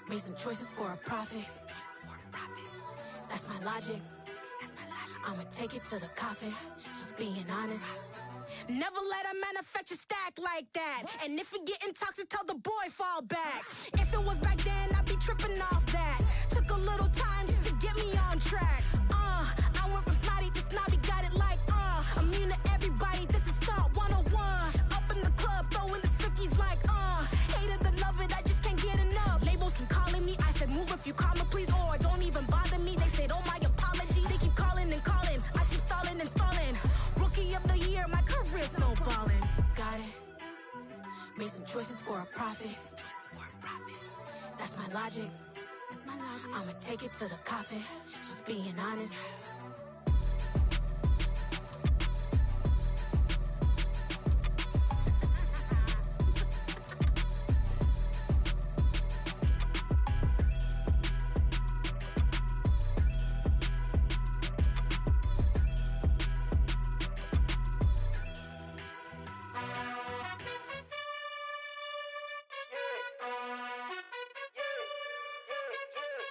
Made some choices for a profit. That's my logic. I'ma take it to the coffin. Just being honest. Never let a manufacture stack like that. And if it getting toxic, tell the boy fall back. If it was back then, I'd be tripping off that. Took a little time just to get me on track. I went from snotty to snobby, got it like immune to everybody, this is Stunt 101. Up in the club, throwing this 50s like hate it or love it, I just can't get enough. Labels keep calling me, I said move if you call me please, or don't even bother me. They said oh my apologies, they keep calling and calling. I keep stalling and stalling. Rookie of the year, my career's snowballing. Got it. Made some choices for a profit. That's my logic. I'ma take it to the coffin. Just being honest.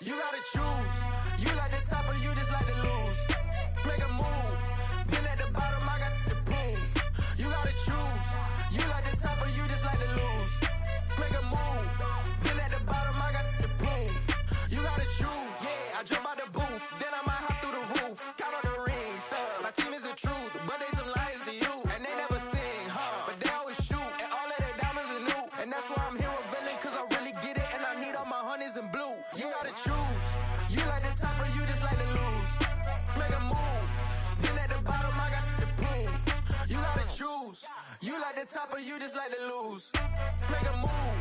You gotta choose. You like the top or you just like to lose. Make a move. Been at the bottom, I got the proof. You gotta choose. You like the top or you just like to lose. Make a move. Been at the bottom, I got the proof. You gotta choose. Yeah, I jump out the booth. Then I might hop through the roof. Count on the rings, stuff. My team is the truth, but they some liars to you. And they never sing, but they always shoot. And all of their diamonds are new. And that's why I'm here with villain, cause I really get it. And I need all my honeys in blue. You gotta choose. You like the top or you just like to lose. Make a move. Been at the bottom, I got the proof. You gotta choose. You like the top or you just like to lose. Make a move.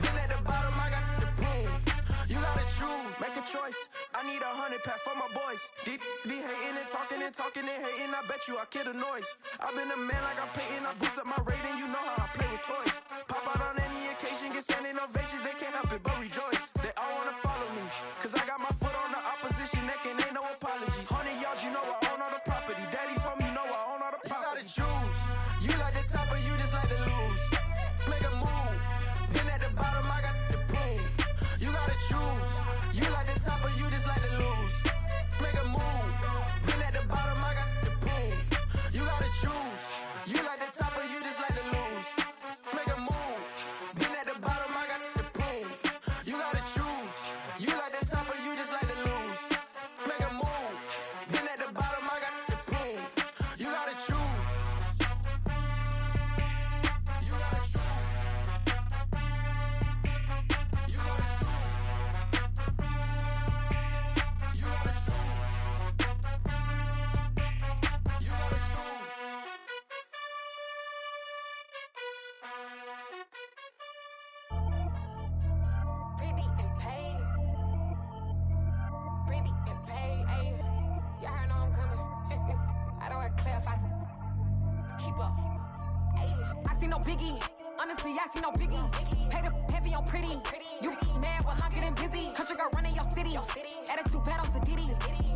Been at the bottom, I got the proof. You gotta choose. Make a choice. I need 100 pack for my boys. Deep be hating and talking and hating. I bet you I kill the noise. I've been a man like I'm Peyton. I boost up my rating. You know how I play with toys. Pop out on any occasion, get standing ovations. They can't help it but rejoice. They all wanna follow me, cause I got my foot on the opposition neck and ain't no apologies. 100 yards, you know I own all the property. Daddy's home, you know I own all the property. You gotta choose. You like the top or you just like to lose. Make a move. Been at the bottom, I got the proof. You gotta choose. You like the top or you just like to lose. Make a move. Been at the bottom, I got the proof. You gotta choose. You like the top or you just like to lose. Make a move. Been at the bottom, I got the proof. You gotta choose. You like the top or you just like to lose. Make a move. Been at the bottom, I got the proof. You gotta choose. You gotta choose. You gotta choose. You gotta choose. You gotta choose. Pretty and paid. Pretty and paid. Ayy. Y'all heard know I'm coming. I don't want to clarify. Keep up. Ayy. I see no biggie. Honestly, I see no biggie. Pay the heavy on pretty. You mad while I'm getting busy. Country girl running your city. Attitude bad on Diddy.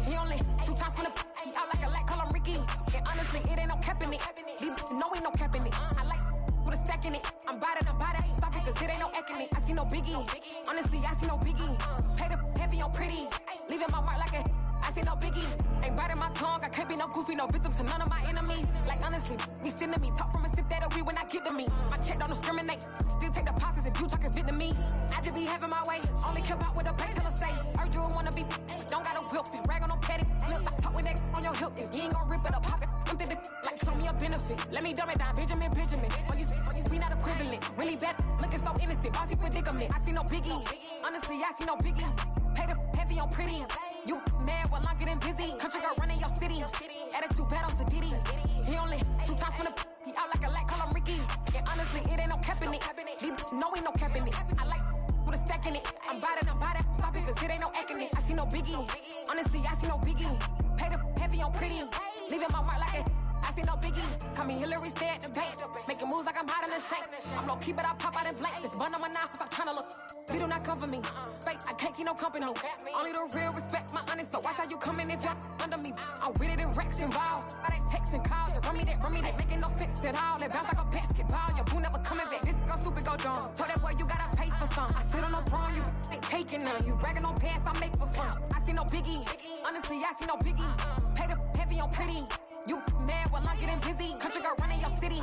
He only 2 times from the he out like a light, call him Ricky. And honestly, it ain't no cap in it. These know ain't no cap in it. I like with a stack in it. I'm about it. Stop it, cause it ain't no acting it. I see no biggie. Honestly, I see no biggie. Pay the heavy on pretty. Leaving my mark like a I see no biggie. Ain't biting my tongue. I can't be no goofy, no victim to none of my enemies. Like honestly, be sending me talk from a sip that we when I get to me. My check don't discriminate. Still take deposits if you talking Vietnamese. I just be having my way. Only care about what the pay teller say. Urge you wanna be. Don't gotta whip it. Rag on no petty. Lips I talk with that on your hip. If you ain't gon' rip it up, pop it. Empty the like show me a benefit. Let me dumb it down, Benjamin. We not equivalent. Really bad, looking so innocent. Bossy predicament. I see no biggie. Honestly, I see no biggie. Pay the heavy on pretty. You mad while I'm getting busy. Country girl running your city. Attitude bad on Diddy. He only 2 times from the he out like a light, call him Ricky. And honestly, it ain't no cap in it. These know ain't no cap in it. I like with a stack in it. I'm about it. Stop it, cause it ain't no acting it. I see no biggie. Honestly, I see no biggie. Pay the heavy on pretty. Leaving my mark like a I see no biggie. Call me Hillary, stay at the bank. Making moves like I'm hot in the shank. I'm low key, but I pop out in blank. This bun on my knife, stop trying to look. They do not come for me. Fake, I can't keep no company. Only the real respect my honest. So watch how you coming if y'all under me. I'm with it in Rex involved. I they texting calls. Run me that. Making no sense at all. It bounce like a basketball. Your boo never coming back. This go stupid, go dumb. Told that boy you gotta pay for some. I sit on no throne, you they taking none. You bragging on pants, I make for fun. I see no biggie. Honestly, I see no biggie. Pay the heavy on pretty. You mad while I'm getting busy. Country girl running your city.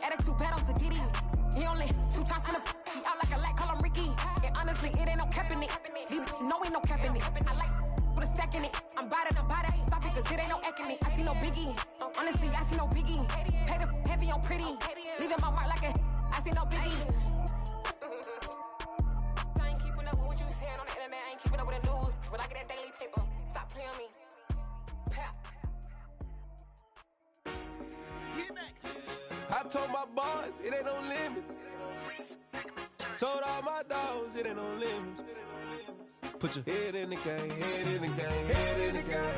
Attitude bad on Sagidi. He only 2 times from the he out like a light, call him Ricky. And honestly, it ain't no cap in it. No, ain't no cap in it. I like with a stack in it. I'm bad. Stop it, cause it ain't no eck in it. I see no biggie. Honestly, I see no biggie. Pay the heavy on pretty. Leaving my mark like a I see no biggie. I ain't keeping up with what you saying on the internet. I ain't keeping up with the news. But I get that daily paper. Stop playing on me. I told my boys, it ain't no limits. Told all my dogs, it ain't no limits. Put your head in the game, head in the game, head in the game.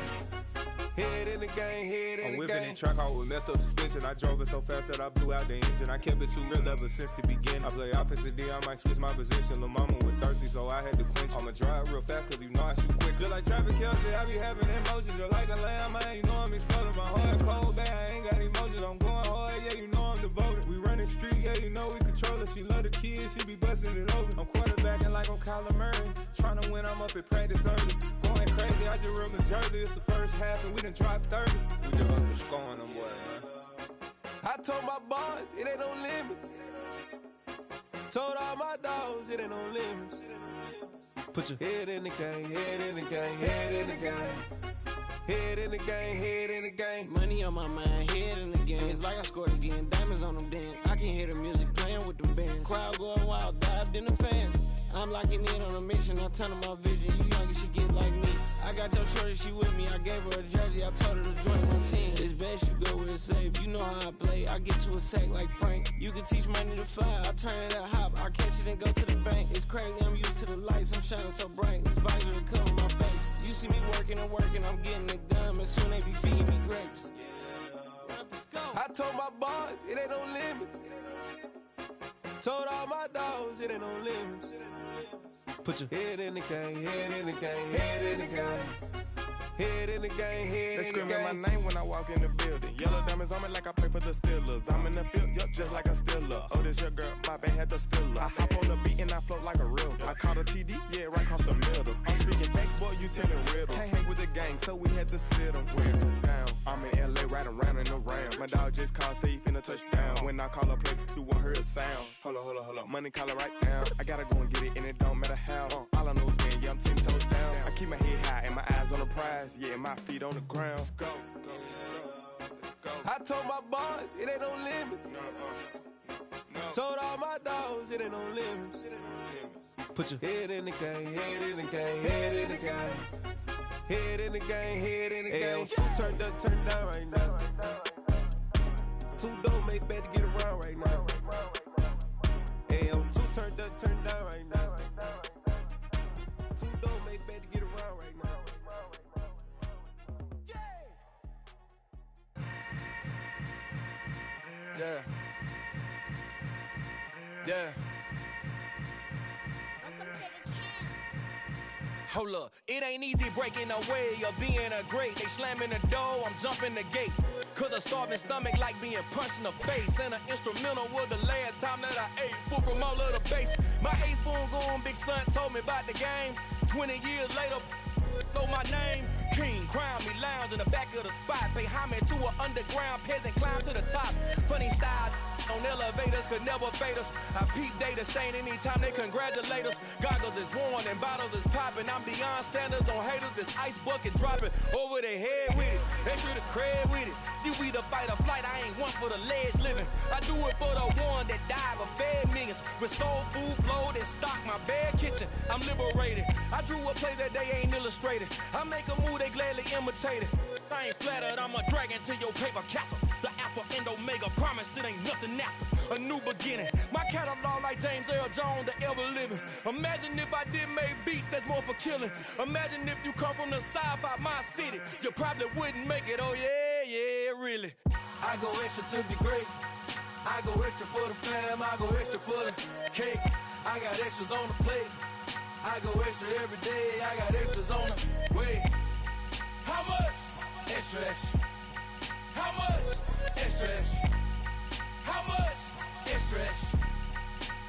Head in the game, head in the game. I'm whipping in track out with messed up suspension. I drove it so fast that I blew out the engine. I kept it too real ever since the beginning. I play offensive D, I might switch my position. Lil' mama was thirsty, so I had to quench. I'ma drive real fast, cause you know I shoot quick. Just like traffic Kelsey, I be having emotions. Just like a lamb, man, you know I'm exploding. My heart cold, bad, I ain't got emotions. I'm going hard, yeah, you know I'm devoted. We running streets, yeah, you know we control it. She love the kids, she be busting it over. I'm quarterbacking like I'm Kyler Murray. Trying to win, I'm up at practice early. Going crazy, I just real in Jersey. It's the first half and we done dropped 30. We just up to scoring them, boy, man. I told my boys, it ain't no limits. Told all my dogs, it ain't no limits. Put your head in the game, head in the game, head in the game. Head in the game, head in the game. Money on my mind, head in the game. It's like I scored again, diamonds on them dance. I can hear the music playing with them bands. Crowd going wild, dived in the fans. I'm locking in on a mission, I'm turning my vision. You young, she get like me. I got your shorty, she with me. I gave her a jersey, I told her to join my team. It's best you go where it's safe. You know how I play. I get to a sack like Frank. You can teach money to fly. I turn it up hop. I catch it and go to the bank. It's crazy, I'm used to the lights. I'm shining so bright. This visor to cover my face. You see me working and working. I'm getting it done. And soon they be feeding me grapes. I told my boys, it ain't no limits. Told all my dogs, it ain't no limits. Put your head in the game, head in the game, head in the game. Head in the game, head they in the game. They screaming my name when I walk in the building. Yellow diamonds on me like I play for the Steelers. I'm in the field, yup, just like a Steeler. Oh, this your girl, my band had the Steeler. I hop on the beat and I float like a river. I caught a TD, yeah, right across the middle. I'm speaking facts, boy, you telling riddles. Can't hang with the gang, so we had to sit them down. I'm in LA, riding round and around. My dog just called, say he finna touchdown. When I call a play, you won't hear a sound. Hold up, money caller right now. I gotta go and get it, and it don't matter how. All I know is win, yeah, I'm 10 toes down. I keep my head high and my eyes on the prize. Yeah, my feet on the ground. Let's go. Let's go. I told my boys, it ain't no limits. No. Told all my dogs, it ain't no limits. Put your head in the game, head in the game, head in the game. Head in the game, head in the game. Turned up, turned down right now. Too dope, make better get around right now. Hey, I'm too turned up, turned down right now. Too dope, make better get around right now. Yeah. Hold up, it ain't easy breaking away or being a great. They slamming the door, I'm jumping the gate. Cause a starving stomach like being punched in the face. And an instrumental was the last time that I ate. Full from all of the bass. My A-spoon going, big son told me about the game. 20 years later, know my name. King, crown me, lounge in the back of the spot. Pay homage to an underground peasant, climb to the top. Funny style on elevators could never fade us. I peep data stain anytime they congratulate us. Goggles is worn and bottles is popping. I'm beyond Sanders on haters, this ice bucket dropping over their head with it. Extra the cred with it. You either fight or flight, I ain't one for the ledge living. I do it for the one that died but fed millions. With soul food flowed and stocked my bare kitchen. I'm liberated. I drew a play that they ain't illustrated. I make a move, they gladly imitate it. I ain't flattered, I'm a dragon to your paper castle. The Alpha and Omega, promise it ain't nothing after. A new beginning. My catalog like James Earl Jones, the ever living. Imagine if I did make beats that's more for killing. Imagine if you come from the south out my city. You probably wouldn't make it, oh yeah, really. I go extra to be great. I go extra for the fam, I go extra for the cake. I got extras on the plate. I go extra every day, I got extras on the way. How much? Extra, extra. How much? Extra, extra. How much? Extra, extra.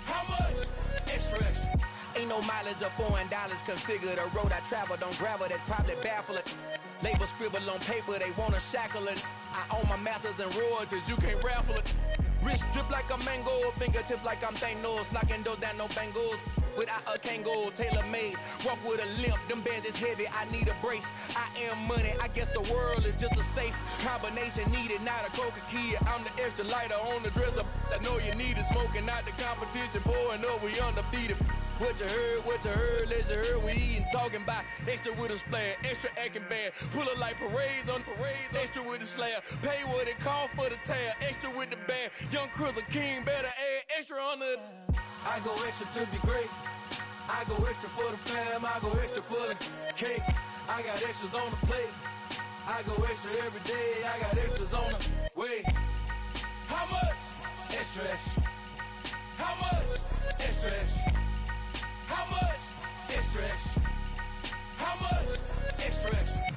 How much? Extra, extra. Ain't no mileage of $4. Configure the road I travel, don't gravel, that probably baffle it. Label scribble on paper, they wanna shackle it. I own my masters and royalties, you can't raffle it. Wrist drip like a mango, fingertips like I'm Thanos, knocking doors down, no bangles. Without a Kango, tailor-made, walk with a limp, them bands is heavy, I need a brace. I am money, I guess the world is just a safe combination needed, not a coca key. I'm the extra lighter on the dresser, I know you need it, smoking out the competition, pouring up, we undefeated. What you heard, let you heard, we eatin', talking about extra with a splash, extra acting bad, pull it like parades on parades, extra with the slab, pay what it cost for the tab, extra with the band, young Crizzle King, better add extra on the... I go extra to be great. I go extra for the fam. I go extra for the cake. I got extras on the plate. I go extra every day. I got extras on the way. How much? Extra, extra. How much? Extra, extra. How much? Extra, extra. How much? Extra, extra.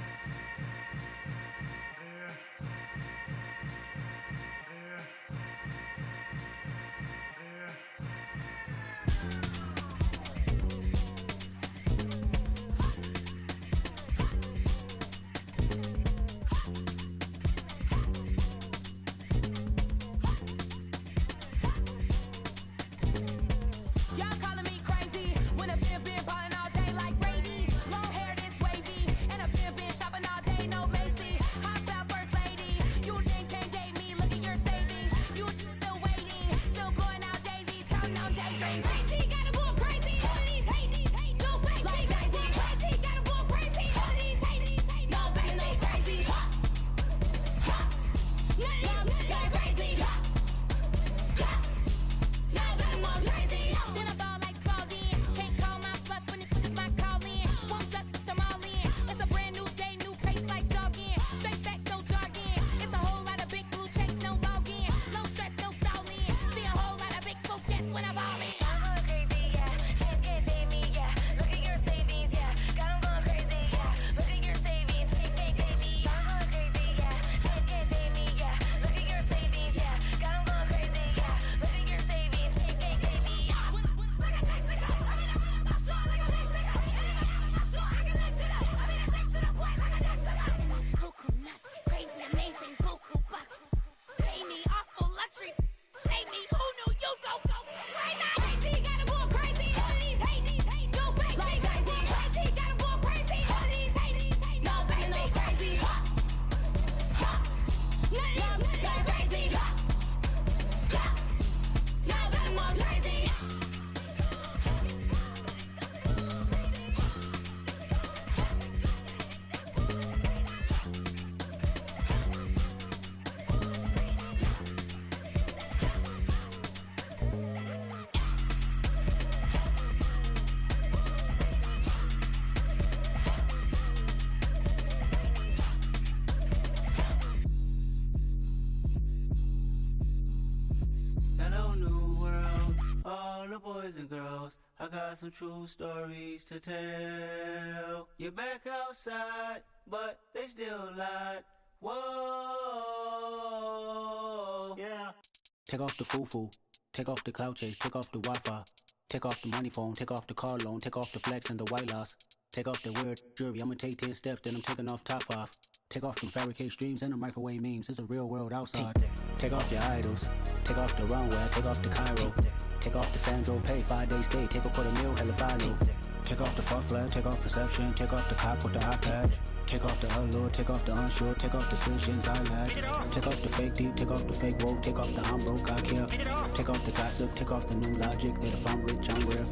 Boys and girls, I got some true stories to tell. You're back outside, but they still lied. Whoa, yeah. Take off the foo-foo, take off the cloud chase, take off the Wi-Fi, take off the money phone, take off the car loan, take off the flex and the white loss, take off the weird jewelry. I'ma take 10 steps, then I'm taking off top off. Take off the fabricate streams and the microwave memes. It's a real world outside. Take off your idols, take off the runway, take off the Cairo. Take off the Sandro pay, 5 days stay, take a quarter meal, hella follow. Take off the fuck flag, take off perception, take off the cop with the iPad. Take off the allure, take off the unsure, take off decisions I lack. Take off the fake deep, take off the fake woke, take off the I'm broke, I care. Take off the gossip, take off the new logic, that if I'm rich, I'm real.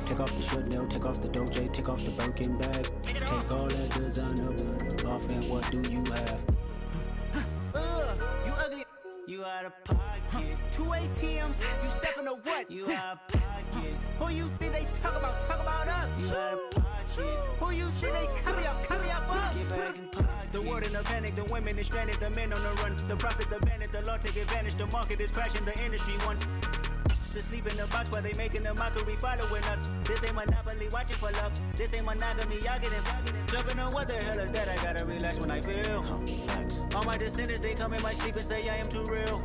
Take off the should know, take off the doje, take off the Birkin bag. Take all that designer off and what do you have? You ugly. You out of pocket. 2 ATMs, you stepping to what? You out of pocket. Who you think they talk about? Talk about us. You out of pocket. Who you think they carry up for us? Get back in pocket. The world in a panic, the women is stranded, the men on the run. The profits abandoned, the law take advantage, the market is crashing, the industry wants to sleep in the box while they making a mockery following us. This ain't ain't Monopoly, watching for love. This ain't monogamy, y'all get it. Jumping on what the hell is that? I gotta relax when I feel. All my descendants, they come in my sleep and say I am too real.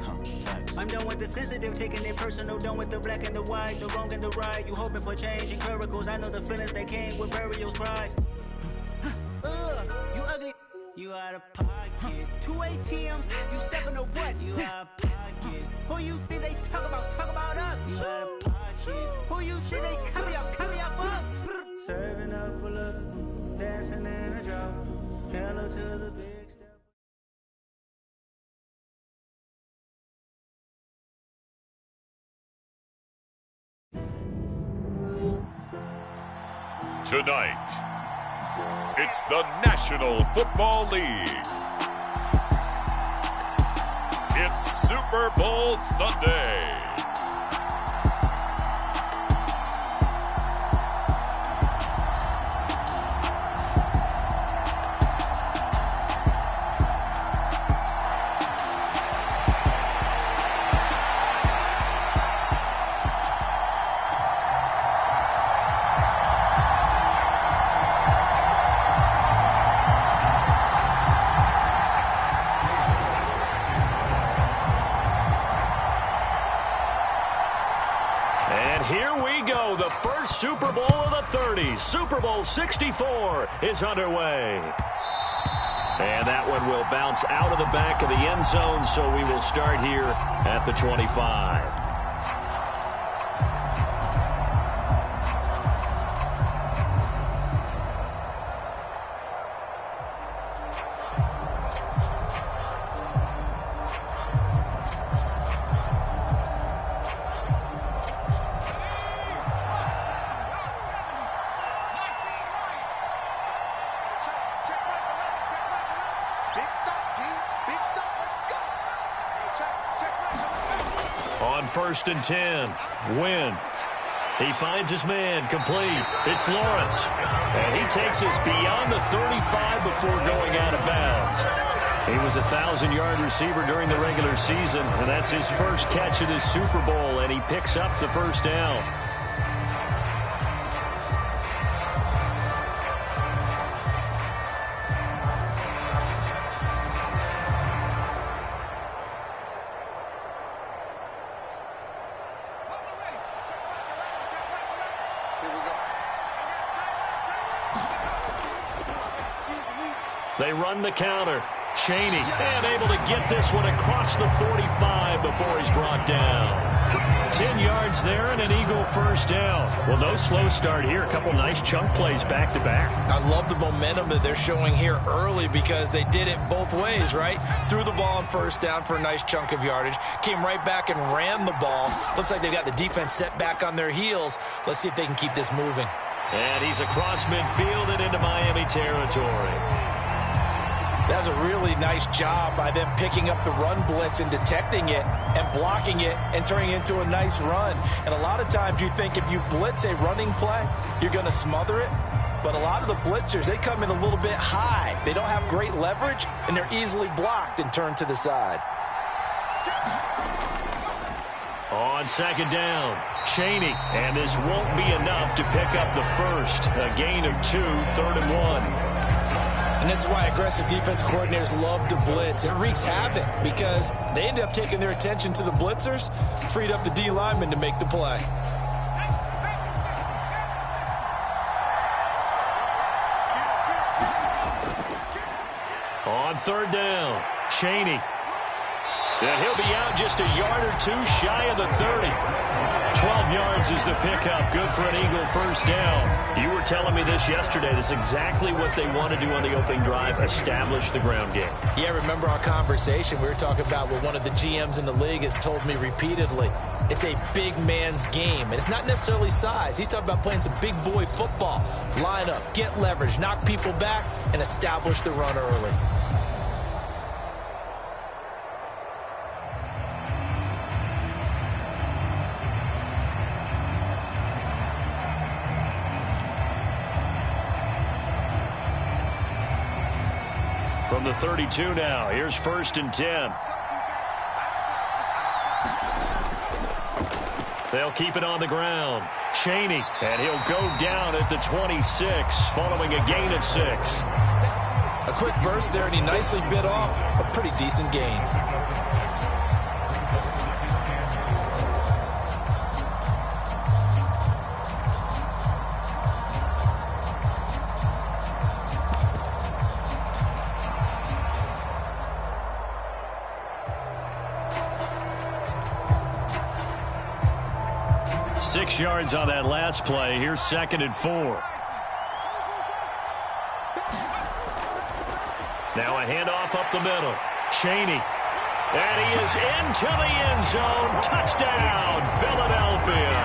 I'm done with the sensitive, taking it personal. Done with the black and the white, the wrong and the right. You hoping for change and miracles. I know the feelings that came with burial cries. You ugly. You out of pocket. 2 ATMs, you stepping to what? You out of pocket. Who you think they talk about us? You out of pocket. Who you think they copy up for us? Serving up, pull up, dancing in a drop. Hello to the big step. Tonight, it's the National Football League. It's Super Bowl Sunday. Super Bowl of the 30s, Super Bowl 64 is underway. And that one will bounce out of the back of the end zone, so we will start here at the 25. First and 10. Win. He finds his man complete. It's Lawrence. And he takes us beyond the 35 before going out of bounds. He was a 1,000-yard receiver during the regular season, and that's his first catch of this Super Bowl, and he picks up the first down. They run the counter. Cheney, and able to get this one across the 45 before he's brought down. 10 yards there and an Eagle first down. Well, no slow start here. A couple nice chunk plays back-to-back. I love the momentum that they're showing here early because they did it both ways, right? Threw the ball on first down for a nice chunk of yardage. Came right back and ran the ball. Looks like they've got the defense set back on their heels. Let's see if they can keep this moving. And he's across midfield and into Miami territory. That was a really nice job by them picking up the run blitz and detecting it and blocking it and turning it into a nice run. And a lot of times you think if you blitz a running play, you're going to smother it. But a lot of the blitzers, they come in a little bit high. They don't have great leverage, and they're easily blocked and turned to the side. On second down, Cheney. And this won't be enough to pick up the first. A gain of 2, 3rd and 1. And this is why aggressive defense coordinators love to blitz. It wreaks havoc because they end up taking their attention to the blitzers, freed up the D lineman to make the play. On third down, Cheney. And he'll be out just a yard or two shy of the 30. 12 yards is the pickup. Good for an Eagle first down. You were telling me this yesterday. This is exactly what they want to do on the opening drive, establish the ground game. Yeah, remember our conversation? We were talking about what one of the GMs in the league has told me repeatedly. It's a big man's game, and it's not necessarily size. He's talking about playing some big boy football. Line up, get leverage, knock people back, and establish the run early. From the 32 now, here's 1st and 10. They'll keep it on the ground. Cheney, and he'll go down at the 26 following a gain of 6. A quick burst there, and he nicely bit off a pretty decent gain. Six yards on that last play. Here's 2nd and 4. Now a handoff up the middle. Cheney. And he is into the end zone. Touchdown, Philadelphia.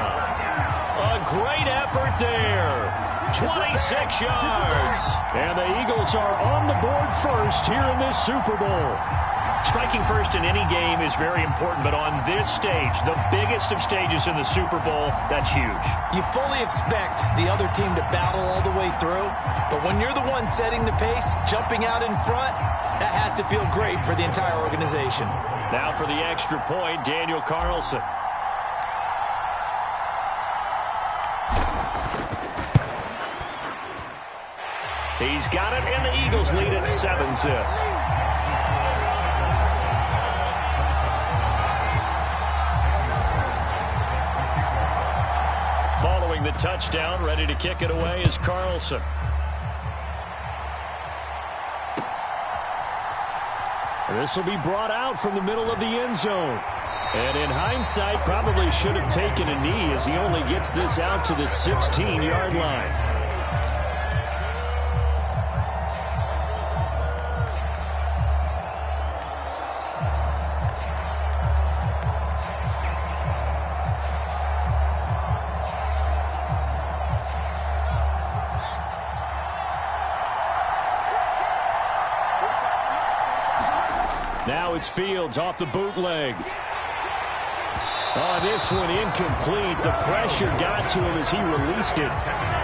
A great effort there. 26 yards. And the Eagles are on the board first here in this Super Bowl. Striking first in any game is very important, but on this stage, the biggest of stages in the Super Bowl, that's huge. You fully expect the other team to battle all the way through, but when you're the one setting the pace, jumping out in front, that has to feel great for the entire organization. Now for the extra point, Daniel Carlson. He's got it, and the Eagles lead at 7-zip. Following the touchdown, ready to kick it away is Carlson. This will be brought out from the middle of the end zone. And in hindsight, probably should have taken a knee as he only gets this out to the 16-yard line. Now it's Fields off the bootleg. Oh, this one incomplete. The pressure got to him as he released it.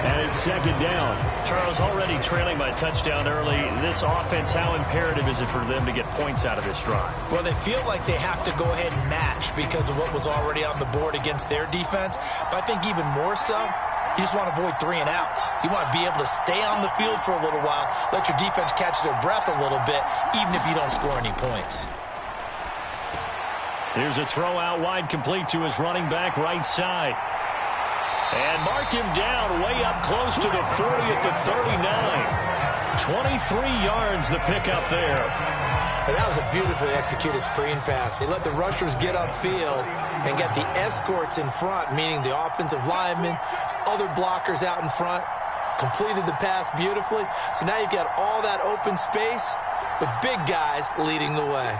And it's 2nd down. Charles, already trailing by a touchdown early. This offense, how imperative is it for them to get points out of this drive? Well, they feel like they have to go ahead and match because of what was already on the board against their defense. But I think even more so, you just want to avoid 3 and outs. You want to be able to stay on the field for a little while, let your defense catch their breath a little bit, even if you don't score any points. Here's a throw out wide, complete to his running back right side. And mark him down way up close to the 40 at the 39. 23 yards the pickup there. And that was a beautifully executed screen pass. He let the rushers get upfield and get the escorts in front, meaning the offensive linemen, other blockers out in front, completed the pass beautifully. So now you've got all that open space with big guys leading the way.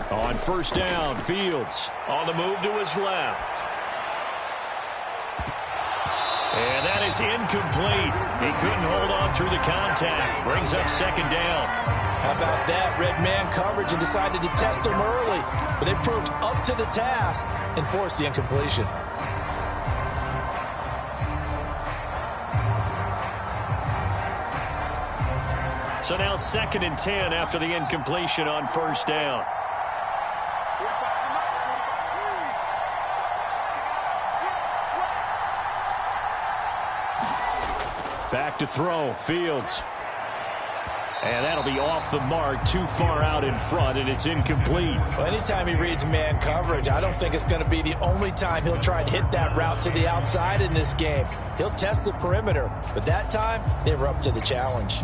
On first down, Fields on the move to his left. And that is incomplete. He couldn't hold on through the contact. Brings up 2nd down. How about that? Red man coverage and decided to test him early. But they proved up to the task and forced the incompletion. So now 2nd and 10 after the incompletion on first down. Back to throw, Fields. And that'll be off the mark, too far out in front, and it's incomplete. Well, anytime he reads man coverage, I don't think it's going to be the only time he'll try and hit that route to the outside in this game. He'll test the perimeter, but that time, they were up to the challenge.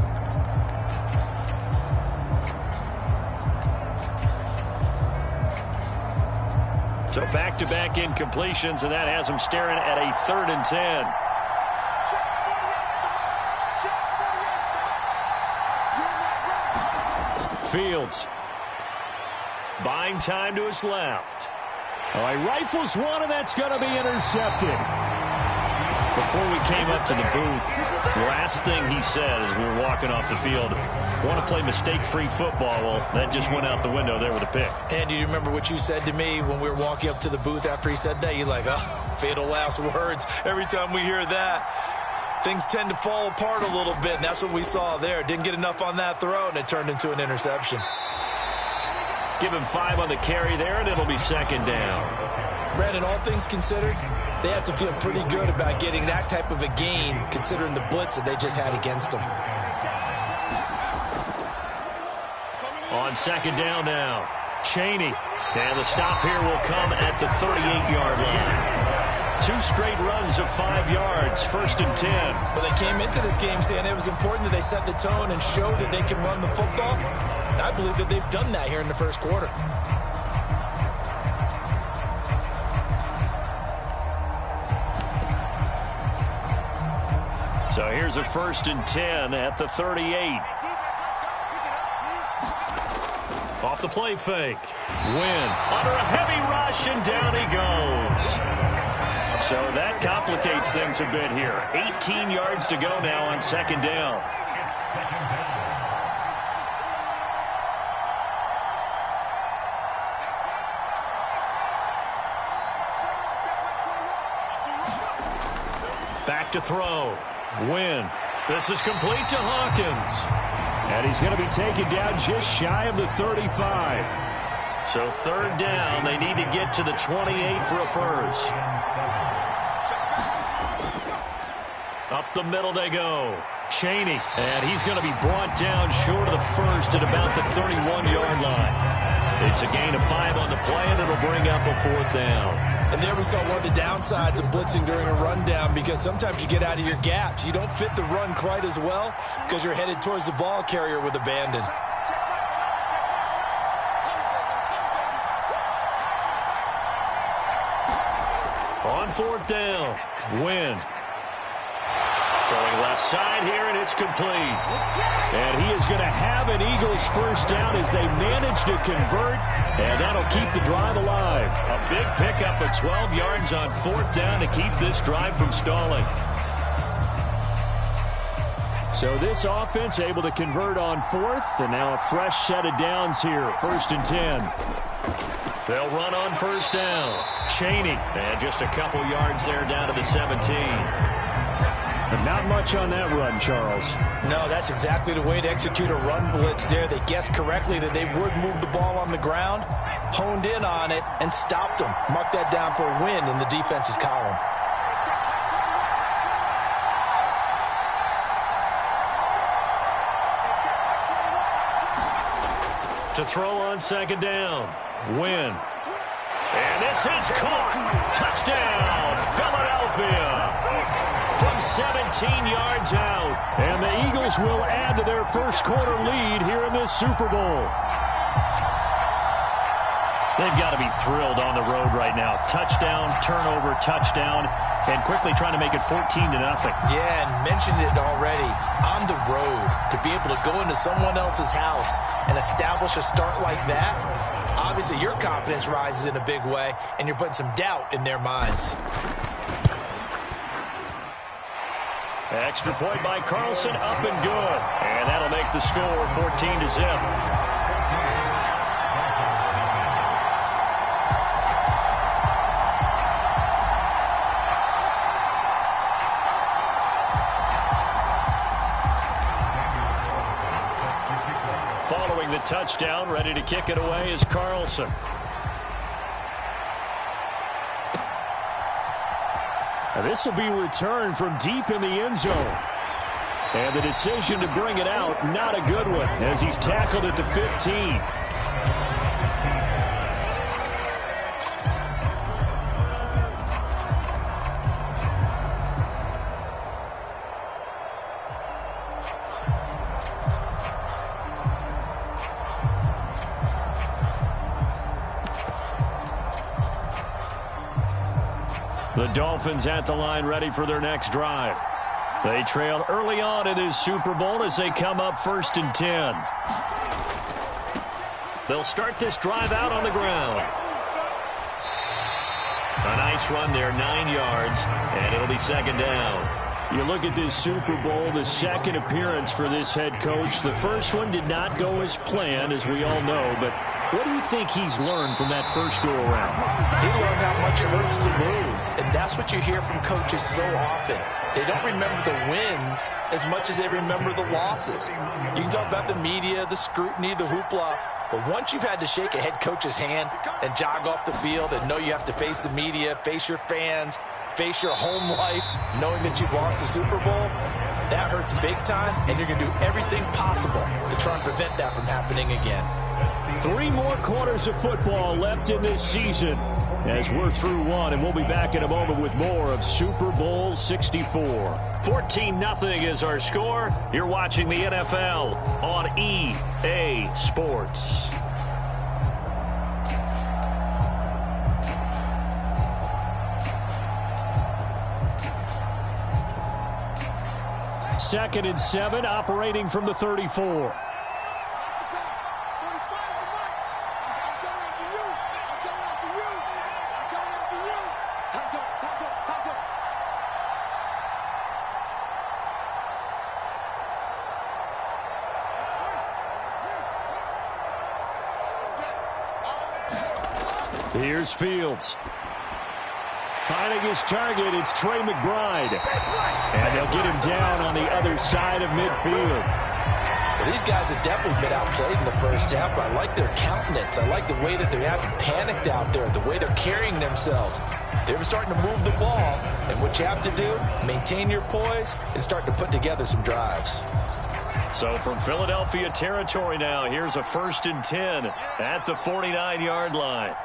So back-to-back incompletions, and that has him staring at a 3rd and 10. Fields. Buying time to his left. Oh, he rifles one, and that's going to be intercepted. Before we came up to the booth, the last thing he said as we were walking off the field, want to play mistake-free football. Well, that just went out the window there with a pick. And do you remember what you said to me when we were walking up to the booth after he said that? You're like, oh, fatal last words. Every time we hear that, things tend to fall apart a little bit, and that's what we saw there. Didn't get enough on that throw, and it turned into an interception. Give him 5 on the carry there, and it'll be second down. Brandon, all things considered, they have to feel pretty good about getting that type of a gain, considering the blitz that they just had against them. On second down now, Chaney. And the stop here will come at the 38-yard line. 2 straight runs of 5 yards, 1st and 10. But they came into this game saying it was important that they set the tone and show that they can run the football. And I believe that they've done that here in the first quarter. So here's a 1st and 10 at the 38. Off the play fake. Wynn under a heavy rush, and down he goes. So that complicates things a bit here. 18 yards to go now on second down. Back to throw. Wynn. This is complete to Hawkins. And he's going to be taken down just shy of the 35. So 3rd down, they need to get to the 28 for a first. Up the middle they go. Chaney, and he's going to be brought down short of the first at about the 31-yard line. It's a gain of 5 on the play, and it'll bring up a 4th down. And there we saw one of the downsides of blitzing during a rundown, because sometimes you get out of your gaps. You don't fit the run quite as well because you're headed towards the ball carrier with abandon. On 4th down, Wynn. Throwing left side here, and it's complete. And he is going to have an Eagles first down as they manage to convert, and that'll keep the drive alive. A big pickup of 12 yards on 4th down to keep this drive from stalling. So this offense able to convert on 4th, and now a fresh set of downs here, 1st and 10. They'll run on 1st down. Chaney, and just a couple yards there down to the 17. But not much on that run, Charles. No, that's exactly the way to execute a run blitz there. They guessed correctly that they would move the ball on the ground, honed in on it, and stopped them. Mark that down for a win in the defense's column. To throw on second down. Wynn. And this is caught. Touchdown, Philadelphia. From 17 yards out. And the Eagles will add to their first quarter lead here in this Super Bowl. They've got to be thrilled on the road right now. Touchdown, turnover, touchdown, and quickly trying to make it 14-0. Yeah, and mentioned it already. On the road, to be able to go into someone else's house and establish a start like that, obviously your confidence rises in a big way, and you're putting some doubt in their minds. Extra point by Carlson, up and good. And that'll make the score 14-0. Following the touchdown, ready to kick it away is Carlson. This will be returned from deep in the end zone. And the decision to bring it out, not a good one, as he's tackled at the 15. The Dolphins at the line, ready for their next drive. They trail early on in this Super Bowl as they come up 1st and 10. They'll start this drive out on the ground. A nice run there, 9 yards, and it'll be second down. You look at this Super Bowl, the second appearance for this head coach. The first one did not go as planned, as we all know, but what do you think he's learned from that first go-around? He learned how much it hurts to lose, and that's what you hear from coaches so often. They don't remember the wins as much as they remember the losses. You can talk about the media, the scrutiny, the hoopla, But once you've had to shake a head coach's hand and jog off the field and know you have to face the media, face your fans, face your home life, knowing that you've lost the Super Bowl, that hurts big time, and you're going to do everything possible to try and prevent that from happening again. 3 more quarters of football left in this season as we're through one, and we'll be back in a moment with more of Super Bowl 64. 14-0 is our score. You're watching the NFL on EA Sports. Second and 7, operating from the 34. Here's Fields. Finding his target, it's Trey McBride. And they'll get him down on the other side of midfield. Well, these guys have definitely been outplayed in the first half, but I like their countenance. I like the way that they haven't panicked out there, the way they're carrying themselves. They're starting to move the ball, and what you have to do, maintain your poise and start to put together some drives. So from Philadelphia territory now, here's a 1st and 10 at the 49-yard line.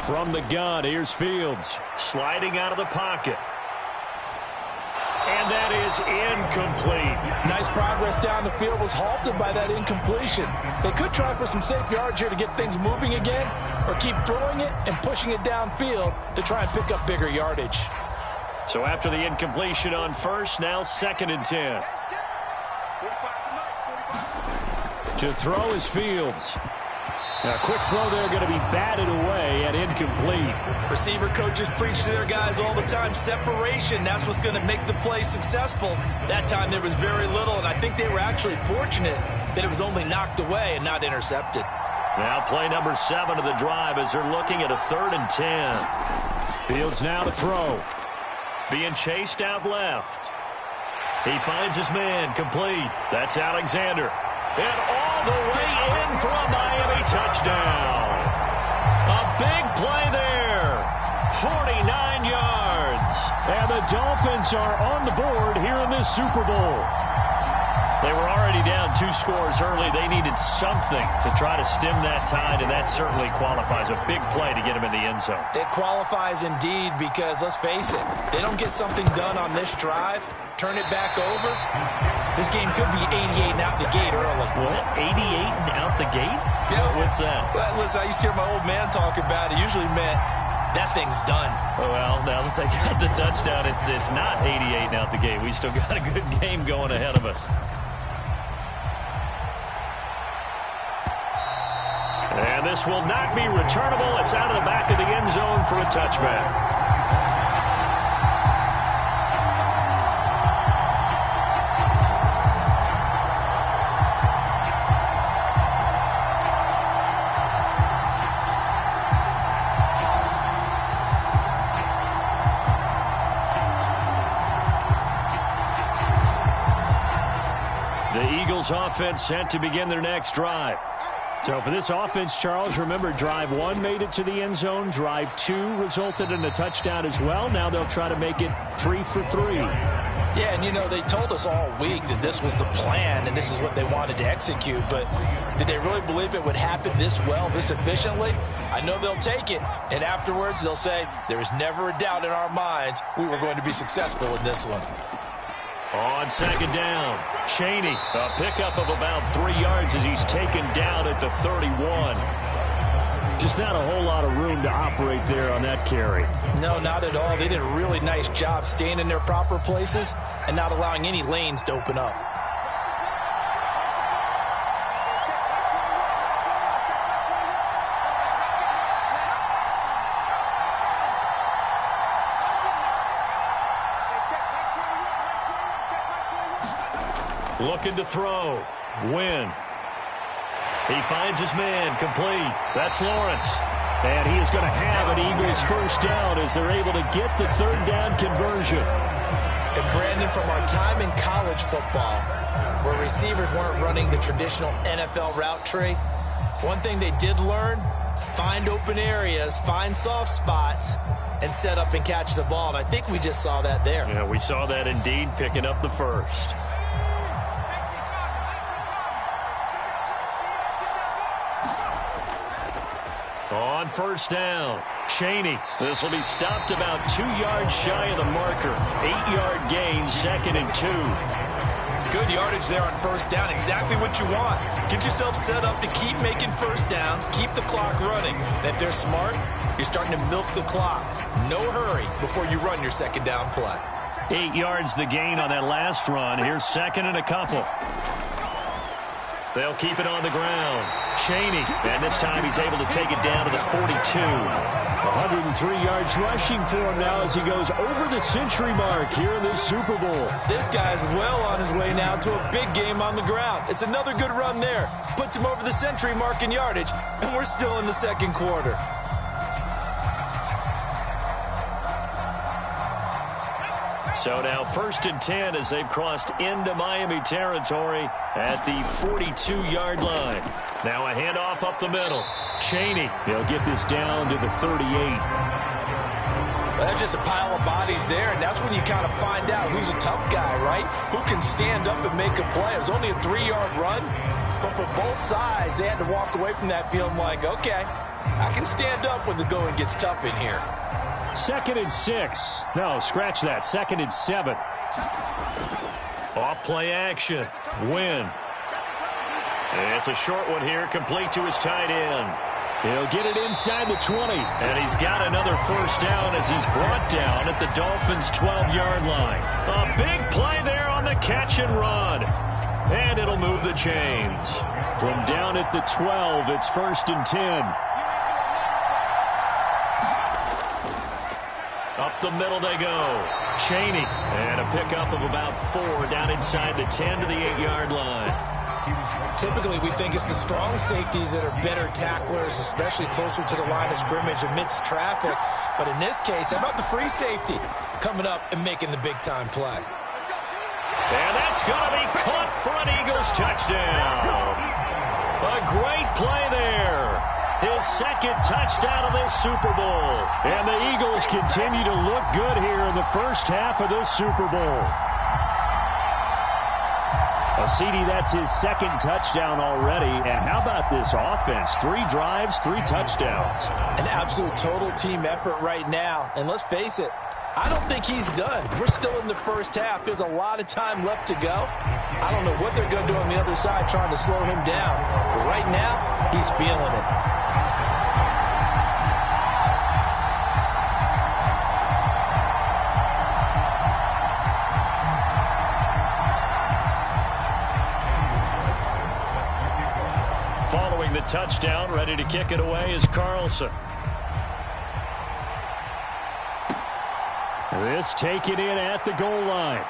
From the gun, here's Fields. Sliding out of the pocket. And that is incomplete. Nice progress down the field, was halted by that incompletion. They could try for some safe yards here to get things moving again, or keep throwing it and pushing it downfield to try and pick up bigger yardage. So after the incompletion on first, now 2nd and 10. To throw is Fields. A quick throw there, going to be batted away and incomplete. Receiver coaches preach to their guys all the time. Separation, that's what's going to make the play successful. That time there was very little, and I think they were actually fortunate that it was only knocked away and not intercepted. Now play number 7 of the drive as they're looking at a 3rd and 10. Fields now to throw. Being chased out left. He finds his man complete. That's Alexander. And all the way in for a Miami touchdown. A big play there. 49 yards. And the Dolphins are on the board here in this Super Bowl. They were already down 2 scores early. They needed something to try to stem that tide, and that certainly qualifies. A big play to get him in the end zone. It qualifies indeed because, let's face it, they don't get something done on this drive, turn it back over, this game could be 88 and out the gate early. What? 88 and out the gate? Yeah. What's that? Well, listen, I used to hear my old man talk about it. Usually meant that thing's done. Well, now that they got the touchdown, it's not 88 and out the gate. We still got a good game going ahead of us. And this will not be returnable. It's out of the back of the end zone for a touchback. The Eagles offense set to begin their next drive. So for this offense, Charles, remember, drive 1 made it to the end zone. Drive 2 resulted in a touchdown as well. Now they'll try to make it 3 for 3. Yeah, and you know, they told us all week that this was the plan and this is what they wanted to execute, but did they really believe it would happen this well, this efficiently? I know they'll take it, and afterwards they'll say, there was never a doubt in our minds we were going to be successful in this one. On 2nd down, Chaney, a pickup of about 3 yards as he's taken down at the 31. Just not a whole lot of room to operate there on that carry. No, not at all. They did a really nice job staying in their proper places and not allowing any lanes to open up. Looking to throw. Win. He finds his man complete. That's Lawrence. And he is going to have an Eagles first down as they're able to get the 3rd down conversion. And Brandon, from our time in college football, where receivers weren't running the traditional NFL route tree, one thing they did learn, find open areas, find soft spots, and set up and catch the ball. And I think we just saw that there. Yeah, we saw that indeed, picking up the first. On first down, Chaney. This will be stopped about 2 yards shy of the marker. 8-yard gain, 2nd and 2. Good yardage there on first down. Exactly what you want. Get yourself set up to keep making first downs, keep the clock running. And if they're smart, you're starting to milk the clock. No hurry before you run your second down play. 8 yards the gain on that last run. Here's 2nd and a couple. They'll keep it on the ground. Chaney, and this time he's able to take it down to the 42. 103 yards rushing for him now as he goes over the century mark here in this Super Bowl. This guy's well on his way now to a big game on the ground. It's another good run there. Puts him over the century mark in yardage, and we're still in the second quarter. So now 1st and 10 as they've crossed into Miami territory at the 42-yard line. Now a handoff up the middle. Chaney. They'll get this down to the 38. Well, that's just a pile of bodies there, and that's when you kind of find out who's a tough guy, right? Who can stand up and make a play. It was only a 3-yard run, but for both sides, they had to walk away from that feeling like, okay, I can stand up when the going gets tough in here. 2nd and 6. No, scratch that. 2nd and 7. Off play action. Win. It's a short one here, complete to his tight end. He'll get it inside the 20. And he's got another first down as he's brought down at the Dolphins' 12-yard line. A big play there on the catch and run. And it'll move the chains. From down at the 12, it's 1st and 10. Up the middle they go. Chaney. And a pickup of about 4 down inside the 10 to the 8-yard line. Typically, we think it's the strong safeties that are better tacklers, especially closer to the line of scrimmage amidst traffic. But in this case, how about the free safety coming up and making the big-time play? And that's going to be caught for an Eagles touchdown. A great play there. His 2nd touchdown of this Super Bowl. And the Eagles continue to look good here in the first half of this Super Bowl. CD, that's his 2nd touchdown already. And how about this offense? 3 drives, 3 touchdowns. An absolute total team effort right now. And let's face it, I don't think he's done. We're still in the first half. There's a lot of time left to go. I don't know what they're going to do on the other side trying to slow him down. But right now, he's feeling it. Following the touchdown, ready to kick it away is Carlson. This taken in at the goal line.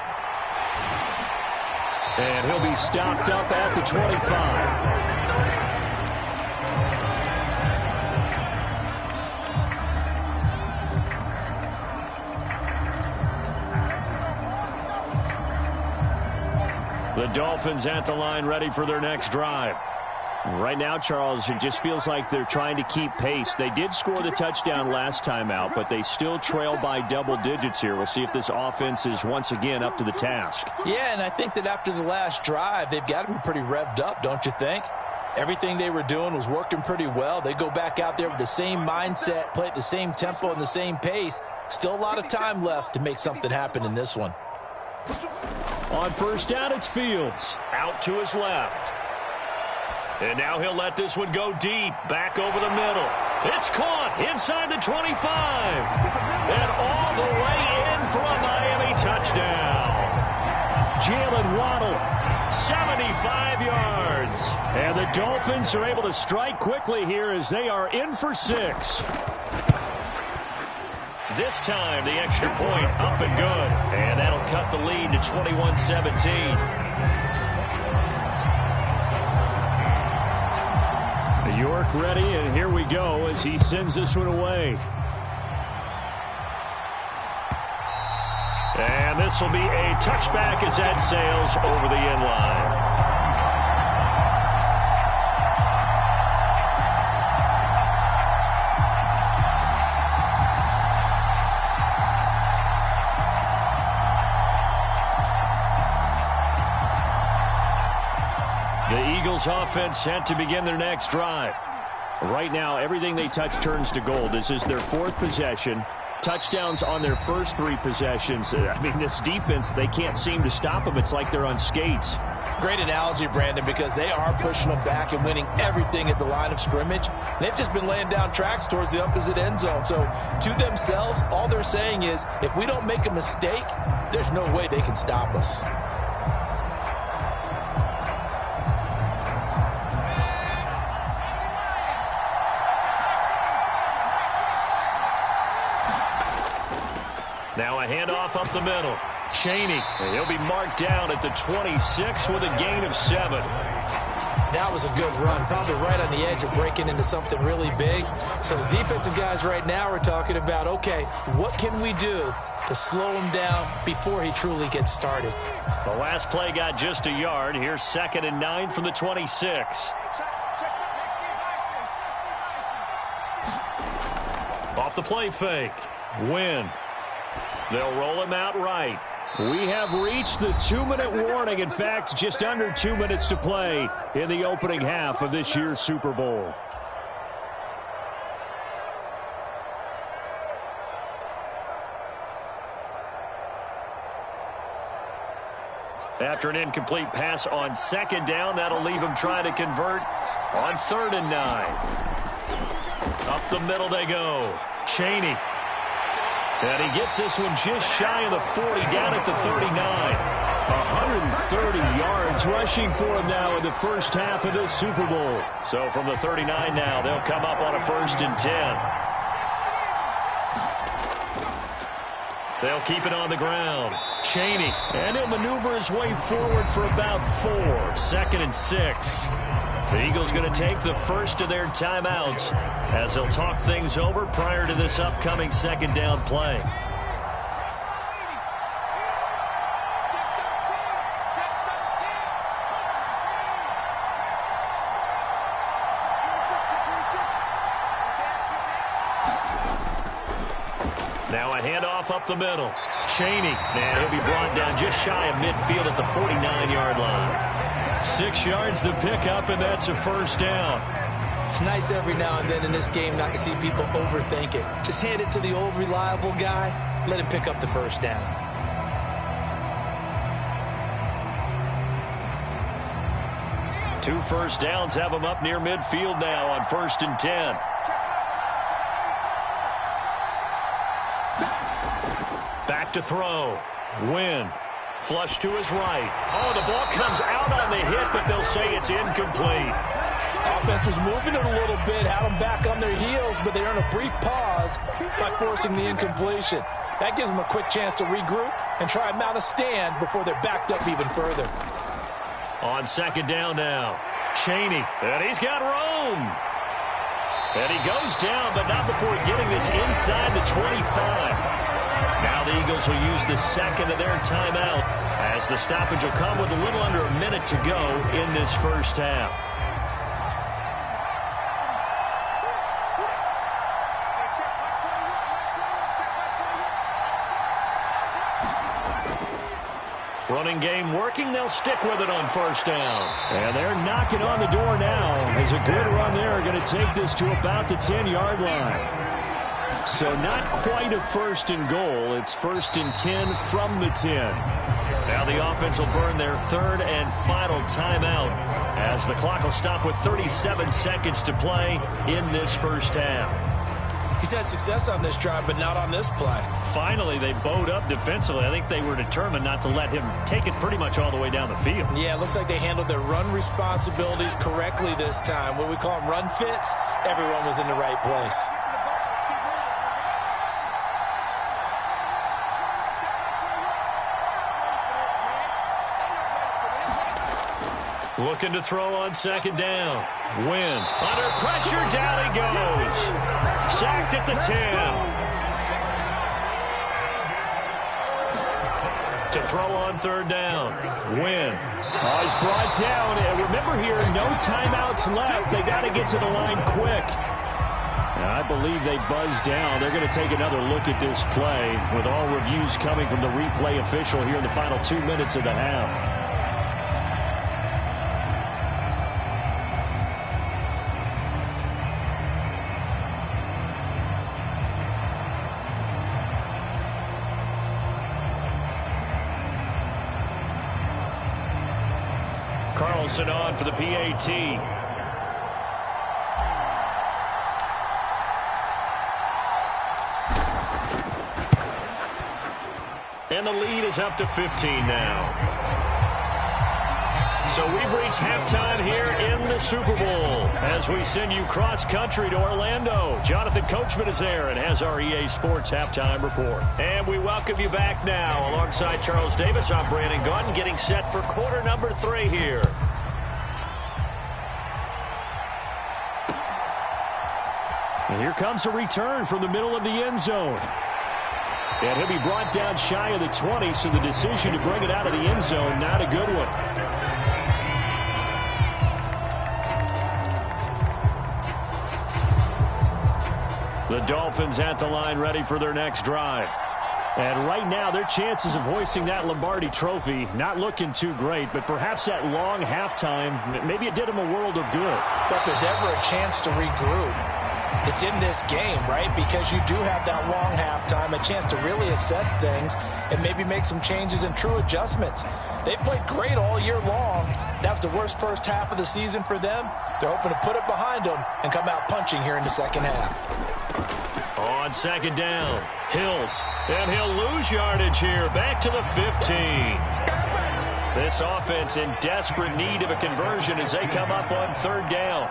And he'll be stopped up at the 25. The Dolphins at the line, ready for their next drive. Right now, Charles, it just feels like they're trying to keep pace. They did score the touchdown last time out, but they still trail by double digits here. We'll see if this offense is once again up to the task. Yeah, and I think that after the last drive, they've got to be pretty revved up, don't you think? Everything they were doing was working pretty well. They go back out there with the same mindset, play at the same tempo and the same pace. Still a lot of time left to make something happen in this one. On first down, it's Fields. Out to his left. And now he'll let this one go deep, back over the middle. It's caught inside the 25. And all the way in for a Miami touchdown. Jalen Waddle, 75 yards. And the Dolphins are able to strike quickly here as they are in for 6. This time, the extra point up and good. And that'll cut the lead to 21-17. York ready, and here we go as he sends this one away. And And this will be a touchback as that sails over the end line. The Eagles offense set to begin their next drive. Right now, everything they touch turns to gold. This is their 4th possession. Touchdowns on their first 3 possessions. I mean, this defense, they can't seem to stop them. It's like they're on skates. Great analogy, Brandon, because they are pushing them back and winning everything at the line of scrimmage. They've just been laying down tracks towards the opposite end zone. So to themselves, all they're saying is, if we don't make a mistake, there's no way they can stop us. Now a handoff up the middle. Chaney, and he'll be marked down at the 26 with a gain of 7. That was a good run, probably right on the edge of breaking into something really big. So the defensive guys right now are talking about, okay, what can we do to slow him down before he truly gets started? The last play got just a yard. Here's 2nd and 9 from the 26. Off the play fake. Win. They'll roll him out right. We have reached the 2-minute warning. In fact, just under 2 minutes to play in the opening half of this year's Super Bowl. After an incomplete pass on 2nd down, that'll leave him trying to convert on 3rd and 9. Up the middle they go. Chaney. And he gets this one just shy of the 40, down at the 39. 130 yards rushing for him now in the first half of this Super Bowl. So from the 39 now, they'll come up on a 1st and 10. They'll keep it on the ground. Chaney, and he'll maneuver his way forward for about 4. 2nd and 6. The Eagles going to take the first of their timeouts as they'll talk things over prior to this upcoming 2nd down play. Now a handoff up the middle. Chaney, and he'll be brought down just shy of midfield at the 49-yard line. 6 yards to pick up, and that's a 1st down. It's nice every now and then in this game not to see people overthink it. Just hand it to the old reliable guy. Let him pick up the 1st down. Two 1st downs have him up near midfield now on 1st and 10. Back to throw. Win. Flush to his right. Oh, the ball comes out on the hit, but they'll say it's incomplete. Offense was moving it a little bit, had them back on their heels, but they earn a brief pause by forcing the incompletion. That gives them a quick chance to regroup and try and mount a stand before they're backed up even further. On 2nd down now. Chaney, and he's got room. And he goes down, but not before getting this inside the 25. Now the Eagles will use the 2nd of their timeout as the stoppage will come with a little under a minute to go in this first half. Running game working. They'll stick with it on 1st down. And they're knocking on the door now as a good run there going to take this to about the 10-yard line. So not quite a 1st and goal. It's 1st and 10 from the 10. Now the offense will burn their 3rd and final timeout as the clock will stop with 37 seconds to play in this first half. He's had success on this drive, but not on this play. Finally, they bowed up defensively. I think they were determined not to let him take it pretty much all the way down the field. Yeah, it looks like they handled their run responsibilities correctly this time. What we call them run fits, everyone was in the right place. Looking to throw on 2nd down. Win. Under pressure, down he goes. Sacked at the 10. to throw on third down. Wynn. Oh, he's brought down. And remember here, no timeouts left. They got to get to the line quick. And I believe they buzzed down. They're going to take another look at this play with all reviews coming from the replay official here in the final 2 minutes of the half. Carlson on for the PAT. And the lead is up to 15 now. So we've reached halftime here in the Super Bowl as we send you cross-country to Orlando. Jonathan Coachman is there and has our EA Sports halftime report. And we welcome you back now. Alongside Charles Davis, I'm Brandon Gaudin, getting set for quarter number 3 here. And here comes a return from the middle of the end zone. And he'll be brought down shy of the 20, so the decision to bring it out of the end zone, not a good one. The Dolphins at the line ready for their next drive. And right now, their chances of hoisting that Lombardi trophy, not looking too great, but perhaps that long halftime, maybe it did them a world of good. If there's ever a chance to regroup, it's in this game, right? Because you do have that long halftime, a chance to really assess things and maybe make some changes and true adjustments. They played great all year long. That was the worst first half of the season for them. They're hoping to put it behind them and come out punching here in the second half. On second down, Hills, and he'll lose yardage here, back to the 15. This offense in desperate need of a conversion as they come up on third down.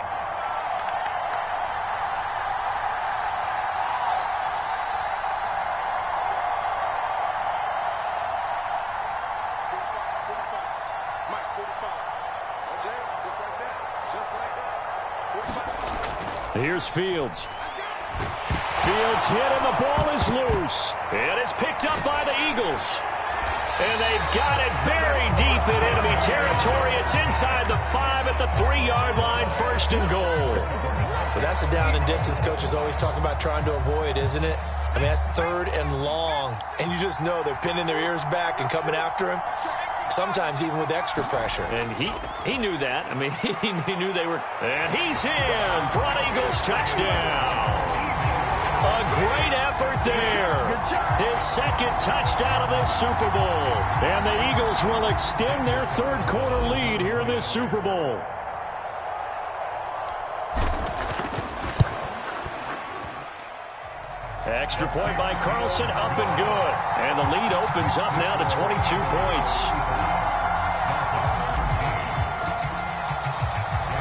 Here's Fields. Fields hit and the ball is loose. And it's picked up by the Eagles. And they've got it very deep in enemy territory. It's inside the 5 at the 3-yard line, 1st and goal. Well, that's the down and distance coaches always talk about trying to avoid, isn't it? I mean, that's 3rd and long. And you just know they're pinning their ears back and coming after him. Sometimes even with extra pressure. And he knew that. I mean, he knew they were. And he's in for an Eagles touchdown. A great effort there. His 2nd touchdown of this Super Bowl. And the Eagles will extend their 3rd quarter lead here in this Super Bowl. Extra point by Carlson, up and good. And the lead opens up now to 22 points.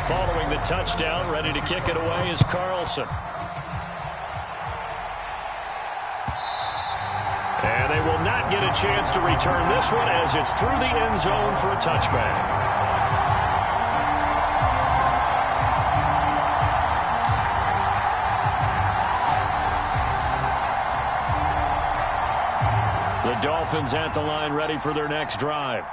Following the touchdown, ready to kick it away is Carlson. And they will not get a chance to return this one as it's through the end zone for a touchback. The Dolphins at the line ready for their next drive.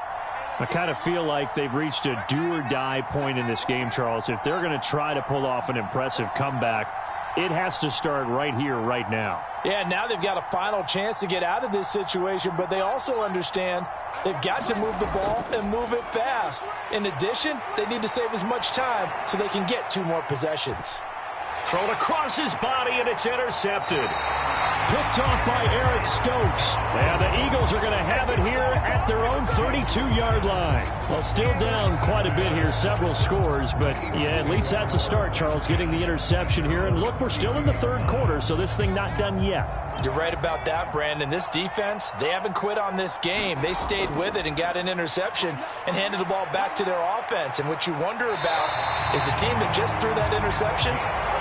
I kind of feel like they've reached a do-or-die point in this game, Charles. If they're going to try to pull off an impressive comeback, it has to start right here, right now. Yeah, now they've got a final chance to get out of this situation, but they also understand they've got to move the ball and move it fast. In addition, they need to save as much time so they can get 2 more possessions. Thrown across his body, and it's intercepted. Picked off by Eric Stokes. And the Eagles are going to have it here at their own 32-yard line. Well, still down quite a bit here, several scores. But, yeah, at least that's a start, Charles, getting the interception here. And, look, we're still in the 3rd quarter, so this thing not done yet. You're right about that, Brandon. This defense, they haven't quit on this game. They stayed with it and got an interception and handed the ball back to their offense. And what you wonder about is the team that just threw that interception,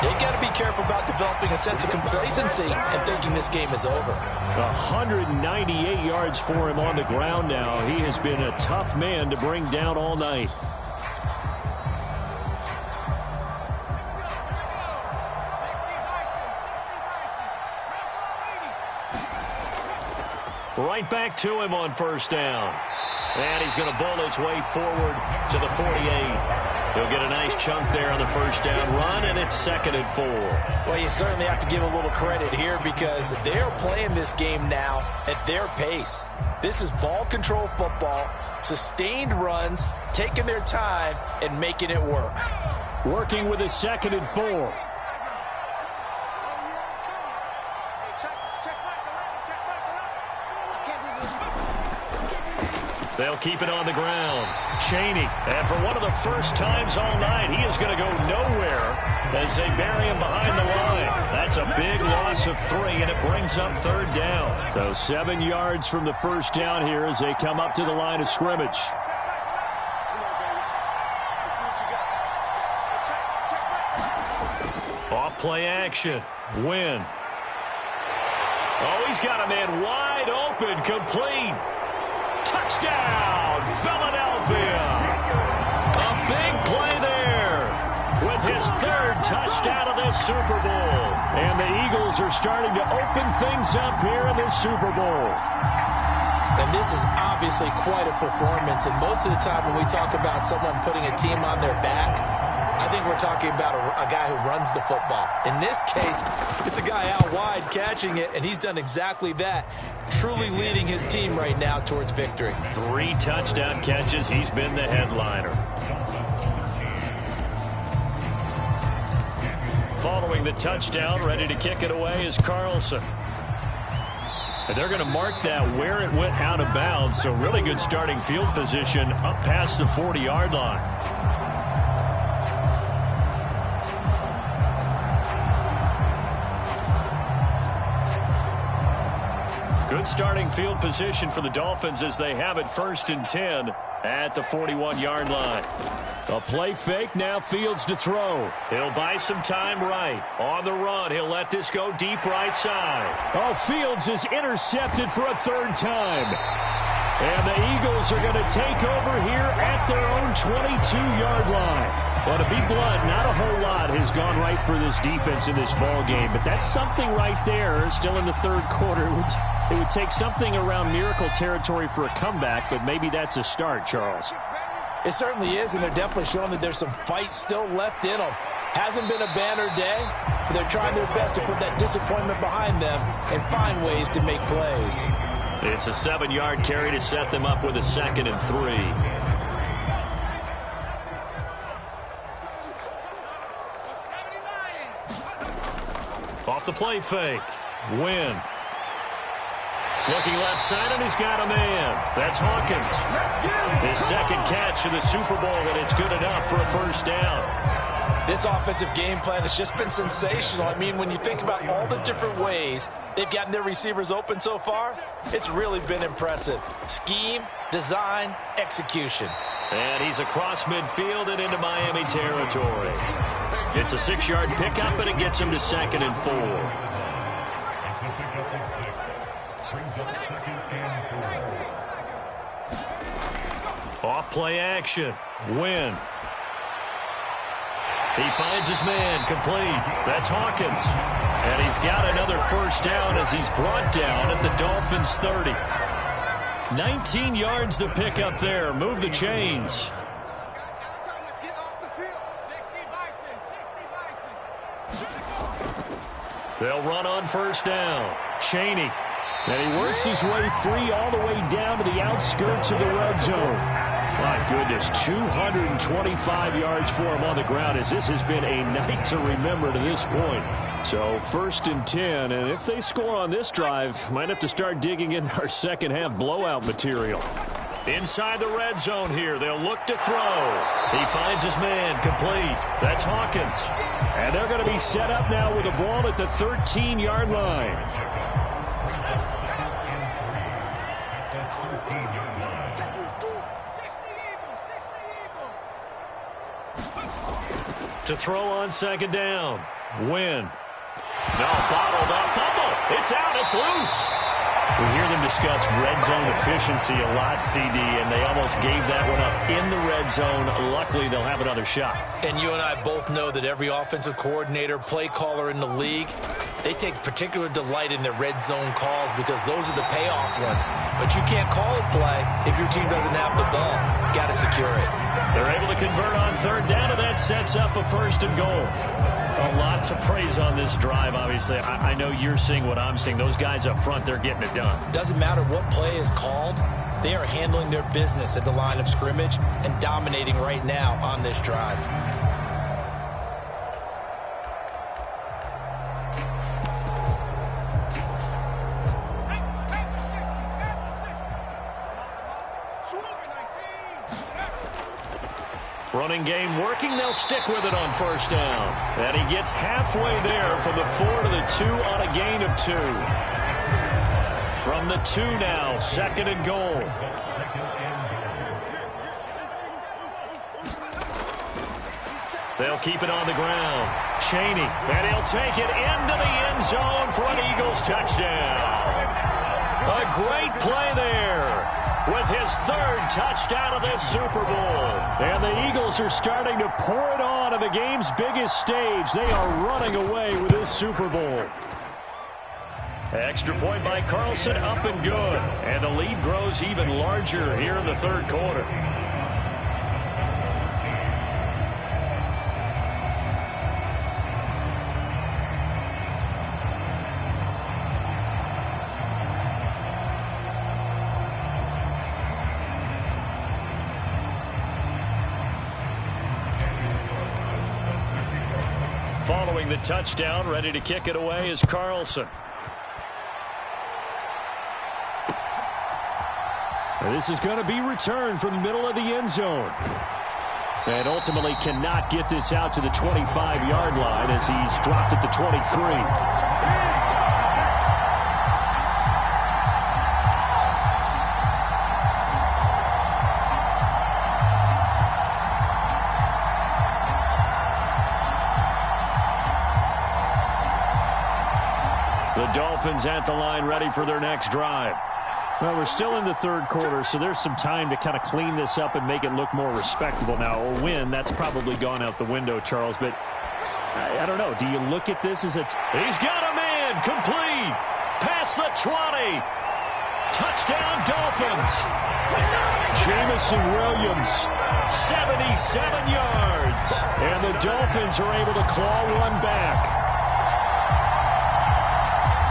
they've got to be careful about developing a sense of complacency and thinking this game is over. 198 yards for him on the ground now. He has been a tough man to bring down all night. Right back to him on first down. And he's going to bowl his way forward to the 48. He'll get a nice chunk there on the first down run, and it's 2nd and 4. Well, you certainly have to give a little credit here because they're playing this game now at their pace. This is ball control football, sustained runs, taking their time, and making it work. Working with a 2nd and 4. They'll keep it on the ground. Chaney, and for one of the first times all night, he is going to go nowhere as they bury him behind the line. That's a big loss of 3, and it brings up 3rd down. So 7 yards from the first down here as they come up to the line of scrimmage. Off play action. Win. Oh, he's got a man wide open, complete. Touchdown, Philadelphia. A big play there with his 3rd touchdown of this Super Bowl. And the Eagles are starting to open things up here in this Super Bowl. And this is obviously quite a performance. And most of the time when we talk about someone putting a team on their back, I think we're talking about a guy who runs the football. In this case, it's a guy out wide catching it, and he's done exactly that, truly leading his team right now towards victory. 3 touchdown catches. He's been the headliner. Following the touchdown, ready to kick it away is Carlson. And they're going to mark that where it went out of bounds, so really good starting field position up past the 40-yard line. Good starting field position for the Dolphins as they have it 1st and 10 at the 41-yard line. A play fake, now Fields to throw. He'll buy some time right. On the run, he'll let this go deep right side. Oh, Fields is intercepted for a 3rd time. And the Eagles are going to take over here at their own 22-yard line. Well, to be blunt, not a whole lot has gone right for this defense in this ball game, but that's something right there. Still in the 3rd quarter. It would take something around miracle territory for a comeback, but maybe that's a start, Charles. It certainly is, and they're definitely showing that there's some fight still left in them. Hasn't been a banner day, but they're trying their best to put that disappointment behind them and find ways to make plays. It's a 7-yard carry to set them up with a 2nd and 3. Off the play fake. Win. Looking left side, and he's got a man. That's Hawkins. His 2nd catch of the Super Bowl, and it's good enough for a 1st down. This offensive game plan has just been sensational. I mean, when you think about all the different ways they've gotten their receivers open so far, it's really been impressive. Scheme, design, execution. And he's across midfield and into Miami territory. It's a 6-yard pickup, and it gets him to 2nd and 4. Off play action. Win. He finds his man, complete. That's Hawkins. And he's got another 1st down as he's brought down at the Dolphins' 30. 19 yards to pick up there. Move the chains. They'll run on 1st down. Chaney. And he works his way free all the way down to the outskirts of the red zone. My goodness, 225 yards for him on the ground as this has been a night to remember to this point. So 1st and 10, and if they score on this drive, might have to start digging in our second half blowout material. Inside the red zone here, they'll look to throw. He finds his man, complete. That's Hawkins. And they're going to be set up now with the ball at the 13-yard line. To throw on 2nd down. Win. No, bottled up. Fumble. It's out. It's loose. We hear them discuss red zone efficiency a lot, CD, and they almost gave that one up in the red zone. Luckily, they'll have another shot. And you and I both know that every offensive coordinator, play caller in the league, they take particular delight in their red zone calls because those are the payoff ones. But you can't call a play if your team doesn't have the ball. Got to secure it. They're able to convert on third down, and that sets up a 1st and goal. A lot to praise on this drive, obviously. I know you're seeing what I'm seeing. Those guys up front, they're getting it done. Doesn't matter what play is called. They are handling their business at the line of scrimmage and dominating right now on this drive. Running game working. They'll stick with it on 1st down. And he gets halfway there from the 4 to the 2 on a gain of 2. From the 2 now, 2nd and goal. They'll keep it on the ground. Chaney, and he'll take it into the end zone for an Eagles touchdown. A great play there with his 3rd touchdown of this Super Bowl. And the Eagles are starting to pour it on the game's biggest stage. They are running away with this Super Bowl. Extra point by Carlson, up and good. And the lead grows even larger here in the 3rd quarter. Following the touchdown, ready to kick it away is Carlson. This is going to be returned from the middle of the end zone. And ultimately cannot get this out to the 25-yard line as he's dropped at the 23. Dolphins at the line, ready for their next drive. Well, we're still in the 3rd quarter, so there's some time to kind of clean this up and make it look more respectable. Now, a win, that's probably gone out the window, Charles, but I don't know. Do you look at this as it's... He's got a man, complete, past the 20. Touchdown, Dolphins. Jamison Williams. 77 yards. And the Dolphins are able to claw one back.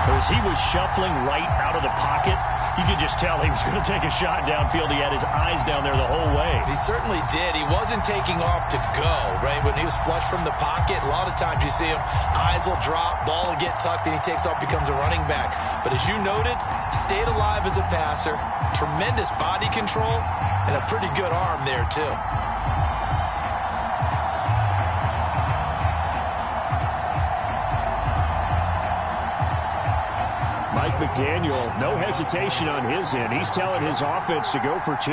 As he was shuffling right out of the pocket, you could just tell he was going to take a shot downfield. He had his eyes down there the whole way. He certainly did. He wasn't taking off to go, right? When he was flush from the pocket, a lot of times you see him, eyes will drop, ball will get tucked, and he takes off, becomes a running back. But as you noted, stayed alive as a passer, tremendous body control, and a pretty good arm there, too. Mike McDaniel, no hesitation on his end. He's telling his offense to go for 2.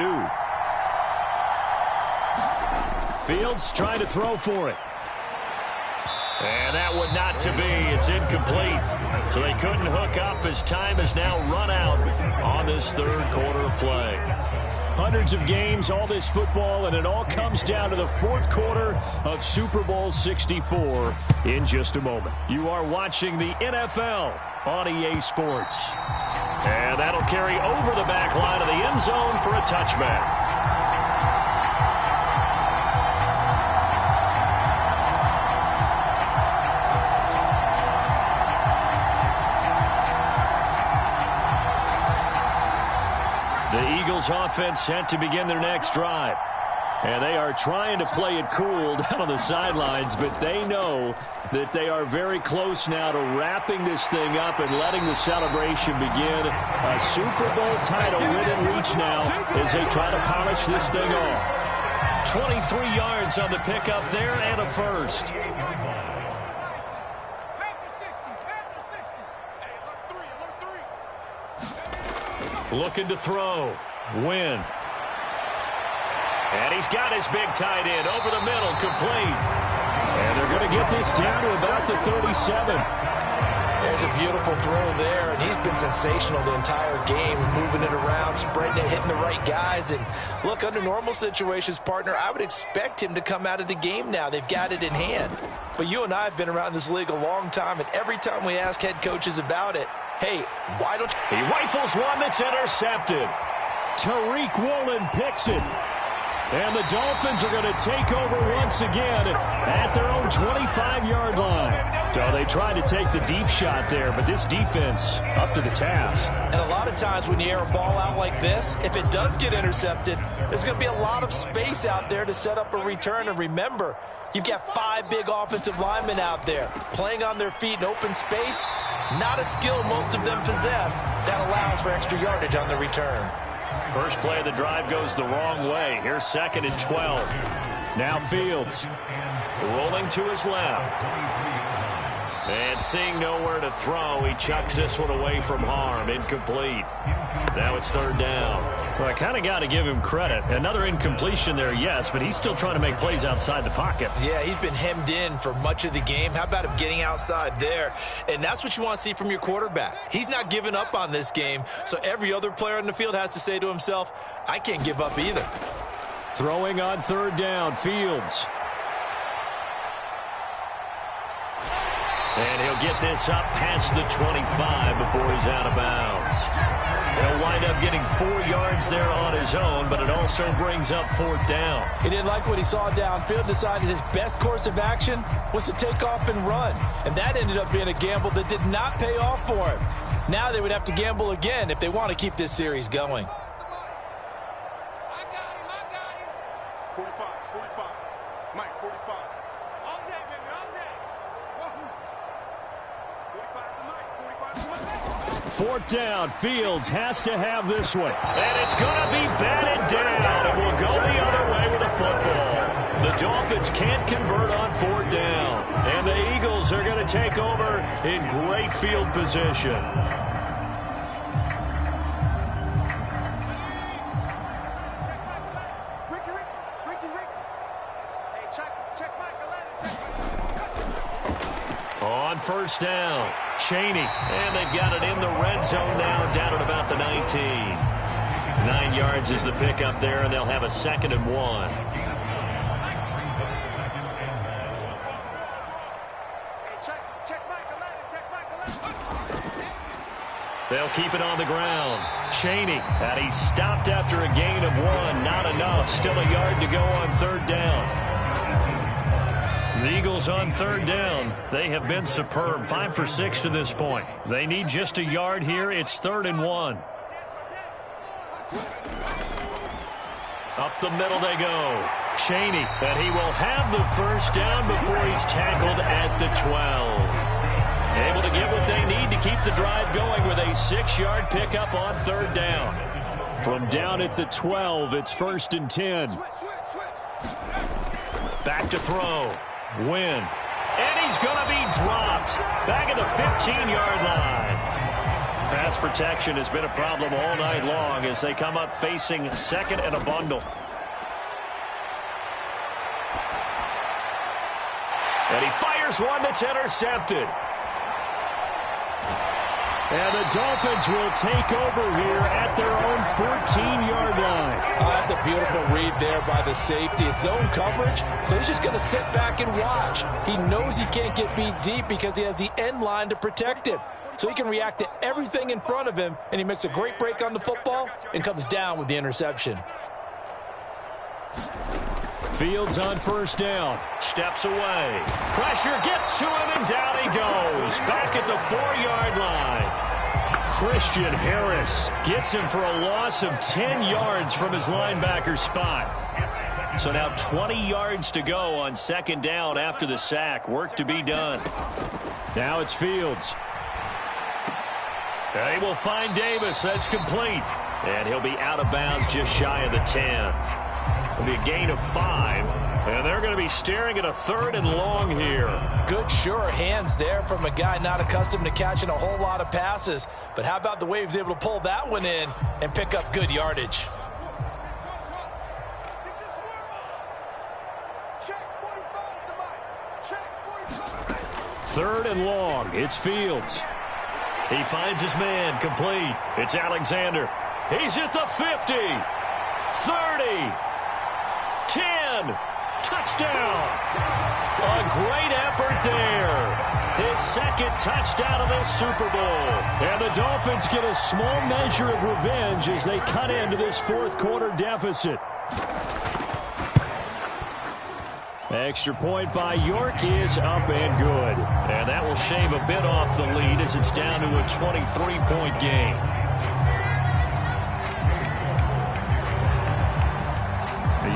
Fields trying to throw for it. And that one not to be. It's incomplete. So they couldn't hook up as time has now run out on this 3rd quarter of play. Hundreds of games, all this football, and it all comes down to the 4th quarter of Super Bowl 64 in just a moment. You are watching the NFL on EA Sports. And that'll carry over the back line of the end zone for a touchback. The Eagles offense set to begin their next drive. And they are trying to play it cool down on the sidelines, but they know that they are very close now to wrapping this thing up and letting the celebration begin. A Super Bowl title within reach now as they try to polish this thing off. 23 yards on the pickup there and a first. Looking to throw. Win. And he's got his big tight end over the middle, complete. And they're going to get this down to about the 37. There's a beautiful throw there, and he's been sensational the entire game, moving it around, spreading it, hitting the right guys. And look, under normal situations, partner, I would expect him to come out of the game now. They've got it in hand. But you and I have been around this league a long time, and every time we ask head coaches about it, hey, why don't you... He rifles one that's intercepted. Tariq Woolen picks it. And the Dolphins are going to take over once again at their own 25-yard line. So they tried to take the deep shot there, but this defense up to the task. And a lot of times when you air a ball out like this, if it does get intercepted, there's going to be a lot of space out there to set up a return. And remember, you've got 5 big offensive linemen out there playing on their feet in open space. Not a skill most of them possess. That allows for extra yardage on the return. First play of the drive goes the wrong way. Here's 2nd and 12. Now Fields. Rolling to his left. And seeing nowhere to throw, he chucks this one away from harm. Incomplete. Now it's 3rd down. Well, I kind of got to give him credit. Another incompletion there, yes, but he's still trying to make plays outside the pocket. Yeah, he's been hemmed in for much of the game. How about him getting outside there? And that's what you want to see from your quarterback. He's not giving up on this game, so every other player on the field has to say to himself, I can't give up either. Throwing on 3rd down, Fields. And he'll get this up past the 25 before he's out of bounds. He'll wind up getting 4 yards there on his own, but it also brings up 4th down. He didn't like what he saw downfield, decided his best course of action was to take off and run. And that ended up being a gamble that did not pay off for him. Now they would have to gamble again if they want to keep this series going. 45, 45. Mike, 45. All day, baby, all day. 4th down, Fields has to have this one. And it's going to be batted down, and we'll go the other way with the football. The Dolphins can't convert on 4th down, and the Eagles are going to take over in great field position. On 1st down, Chaney. And they've got it in the red zone now, down at about the 19. 9 yards is the pickup there, and they'll have a 2nd and 1. They'll keep it on the ground. Chaney, and he's stopped after a gain of 1. Not enough. Still a yard to go on 3rd down. The Eagles on 3rd down. They have been superb. 5 for 6 to this point. They need just a yard here. It's 3rd and 1. Up the middle they go. Chaney, and he will have the 1st down before he's tackled at the 12. Able to get what they need to keep the drive going with a 6-yard pickup on 3rd down. From down at the 12, it's 1st and 10. Back to throw. Win. And he's going to be dropped. Back at the 15-yard line. Pass protection has been a problem all night long as they come up facing 2nd and a bundle. And he fires one that's intercepted. And the Dolphins will take over here at their own 14-yard line. Oh, that's a beautiful read there by the safety. It's zone coverage, so he's just going to sit back and watch. He knows he can't get beat deep because he has the end line to protect him. So he can react to everything in front of him, and he makes a great break on the football and comes down with the interception. Fields on 1st down. Steps away. Pressure gets to him, and down he goes. Back at the 4-yard line. Christian Harris gets him for a loss of 10 yards from his linebacker spot. So now 20 yards to go on 2nd down after the sack. Work to be done. Now it's Fields. They will find Davis. That's complete. And he'll be out of bounds just shy of the 10. It'll be a gain of 5. And they're going to be staring at a 3rd and long here. Good, sure hands there from a guy not accustomed to catching a whole lot of passes. But how about the way he was able to pull that one in and pick up good yardage? Third and long. It's Fields. He finds his man, complete. It's Alexander. He's at the 50, 30, 10, touchdown. A great effort there. His second touchdown of this Super Bowl. And the Dolphins get a small measure of revenge as they cut into this fourth quarter deficit. Extra point by York is up and good. And that will shave a bit off the lead as it's down to a 23-point game.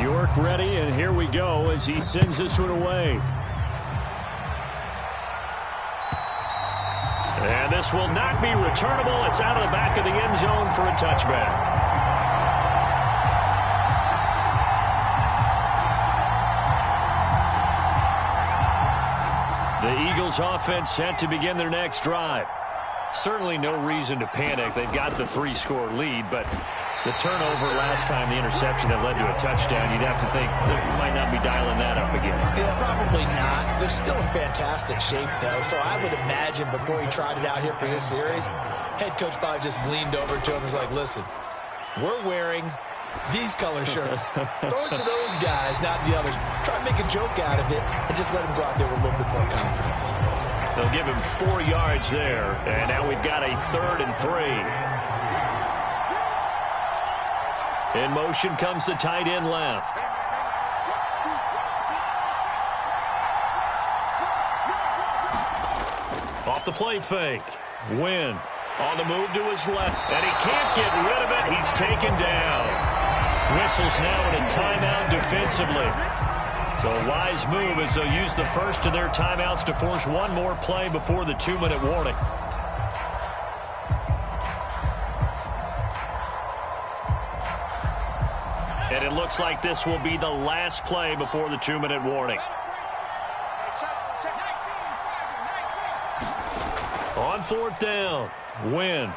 York ready, and here we go as he sends this one away. And this will not be returnable. It's out of the back of the end zone for a touchback. The Eagles offense set to begin their next drive. Certainly no reason to panic. They've got the 3-score lead, but the turnover last time, the interception that led to a touchdown, you'd have to think they might not be dialing that up again. Yeah, probably not. They're still in fantastic shape, though, so I would imagine before he tried it out here for this series, head coach probably just leaned over to him and was like, listen, we're wearing these color shirts. Throw it to those guys, not the others. Try to make a joke out of it and just let him go out there with a little bit more confidence. They'll give him 4 yards there, and now we've got a 3rd and 3. In motion comes the tight end left. Off the play fake. Wynn on the move to his left, and he can't get rid of it. He's taken down. Whistles now in a timeout defensively. So a wise move as they'll use the first of their timeouts to force one more play before the 2-minute warning. And it looks like this will be the last play before the 2-minute warning. On 4th down, Wynn.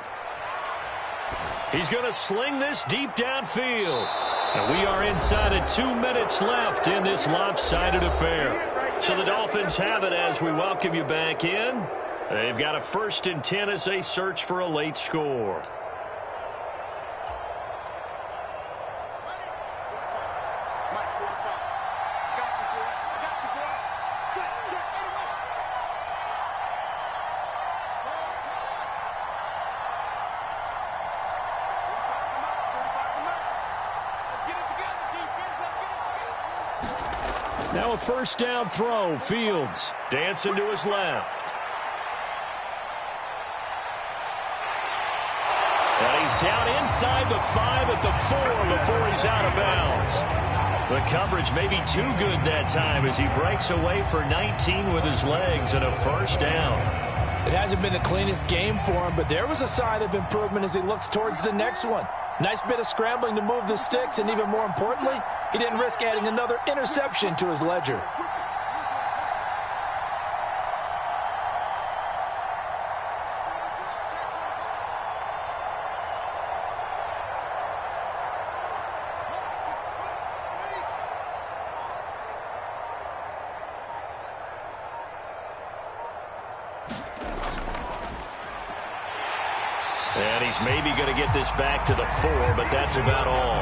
He's going to sling this deep downfield. And we are inside of 2 minutes left in this lopsided affair. So the Dolphins have it as we welcome you back in. They've got a 1st and 10 as they search for a late score. Now a 1st down throw. Fields dancing to his left. And he's down inside the 5 at the 4 before he's out of bounds. The coverage may be too good that time as he breaks away for 19 with his legs and a 1st down. It hasn't been the cleanest game for him, but there was a sign of improvement as he looks towards the next one. Nice bit of scrambling to move the sticks, and even more importantly, he didn't risk adding another interception to his ledger. And he's maybe going to get this back to the 4, but that's about all.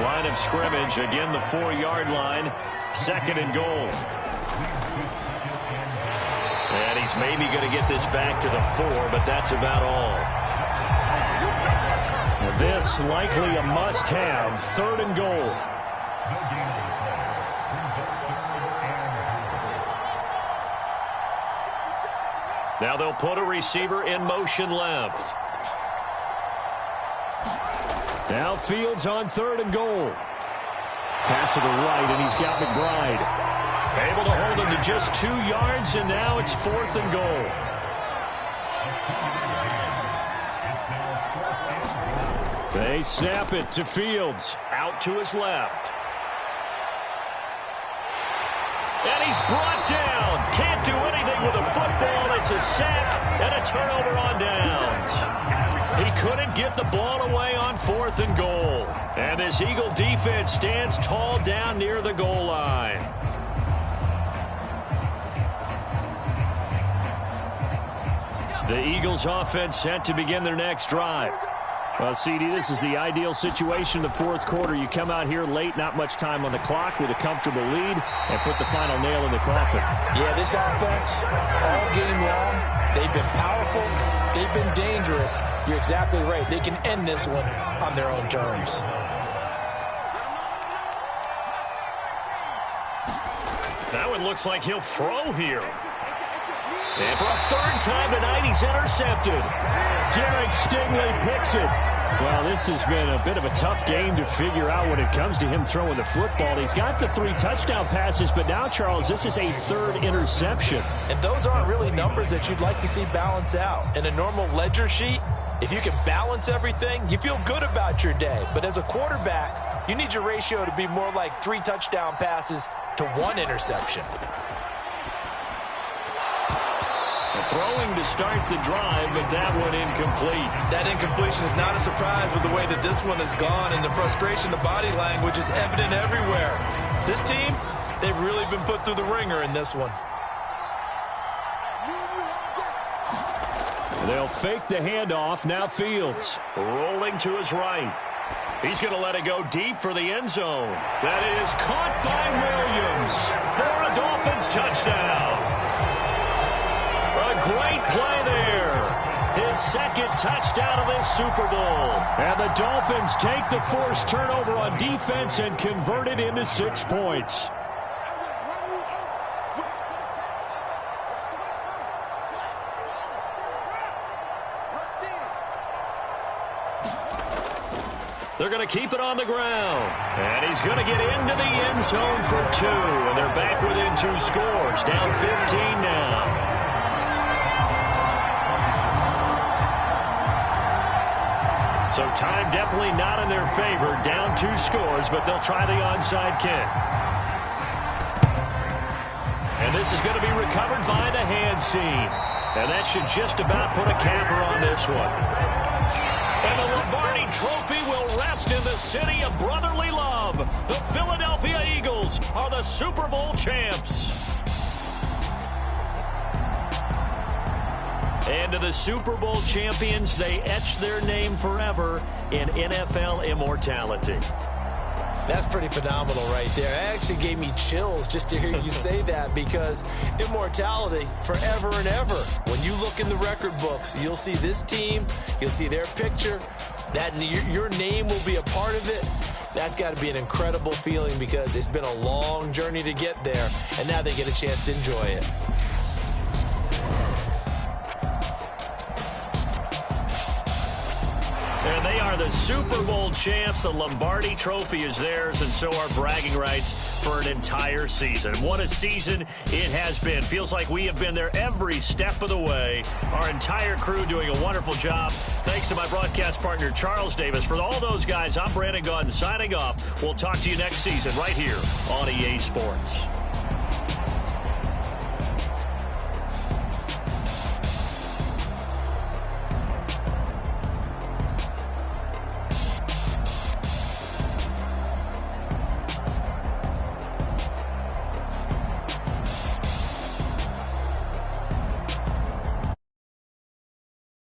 Line of scrimmage, again the 4-yard line, 2nd and goal. And he's maybe going to get this back to the 4, but that's about all. This likely a must-have, 3rd and goal. Now they'll put a receiver in motion left. Now Fields on 3rd and goal. Pass to the right, and he's got McBride. Able to hold him to just 2 yards, and now it's 4th and goal. They snap it to Fields. Out to his left. And he's brought down. Can't do anything with a football. It's a sack and a turnover on downs. He couldn't get the ball away on 4th and goal. And this Eagle defense stands tall down near the goal line. The Eagles offense set to begin their next drive. Well, CD, this is the ideal situation in the fourth quarter. You come out here late, not much time on the clock, with a comfortable lead, and put the final nail in the coffin. Yeah, this offense, all game long, they've been powerful, they've been dangerous. You're exactly right. They can end this one on their own terms. That one looks like he'll throw here. And for a third time tonight, he's intercepted. Derek Stingley picks it. Well, this has been a bit of a tough game to figure out when it comes to him throwing the football. He's got the 3 touchdown passes, but now, Charles, this is a 3rd interception. And those aren't really numbers that you'd like to see balance out. In a normal ledger sheet, if you can balance everything, you feel good about your day. But as a quarterback, you need your ratio to be more like 3 touchdown passes to 1 interception. Throwing to start the drive, but that one incomplete. That incompletion is not a surprise with the way that this one has gone, and the frustration, the body language is evident everywhere. This team, they've really been put through the ringer in this one. They'll fake the handoff. Now Fields. Rolling to his right. He's going to let it go deep for the end zone. That is caught by Williams for a Dolphins touchdown. A great play there. His 2nd touchdown of this Super Bowl. And the Dolphins take the forced turnover on defense and convert it into 6 points. They're going to keep it on the ground. And he's going to get into the end zone for 2. And they're back within 2 scores. Down 15 now. So time definitely not in their favor. Down 2 scores, but they'll try the onside kick. And this is going to be recovered by the hand seam. And that should just about put a capper on this one. And the Lombardi Trophy will rest in the city of brotherly love. The Philadelphia Eagles are the Super Bowl champs. And to the Super Bowl champions, they etch their name forever in NFL immortality. That's pretty phenomenal right there. It actually gave me chills just to hear you say that, because immortality forever and ever. When you look in the record books, you'll see this team, you'll see their picture, that your name will be a part of it. That's got to be an incredible feeling, because it's been a long journey to get there, and now they get a chance to enjoy it. And they are the Super Bowl champs. The Lombardi Trophy is theirs, and so are bragging rights for an entire season. What a season it has been. Feels like we have been there every step of the way. Our entire crew doing a wonderful job. Thanks to my broadcast partner, Charles Davis. For all those guys, I'm Brandon Gaudin signing off. We'll talk to you next season right here on EA Sports.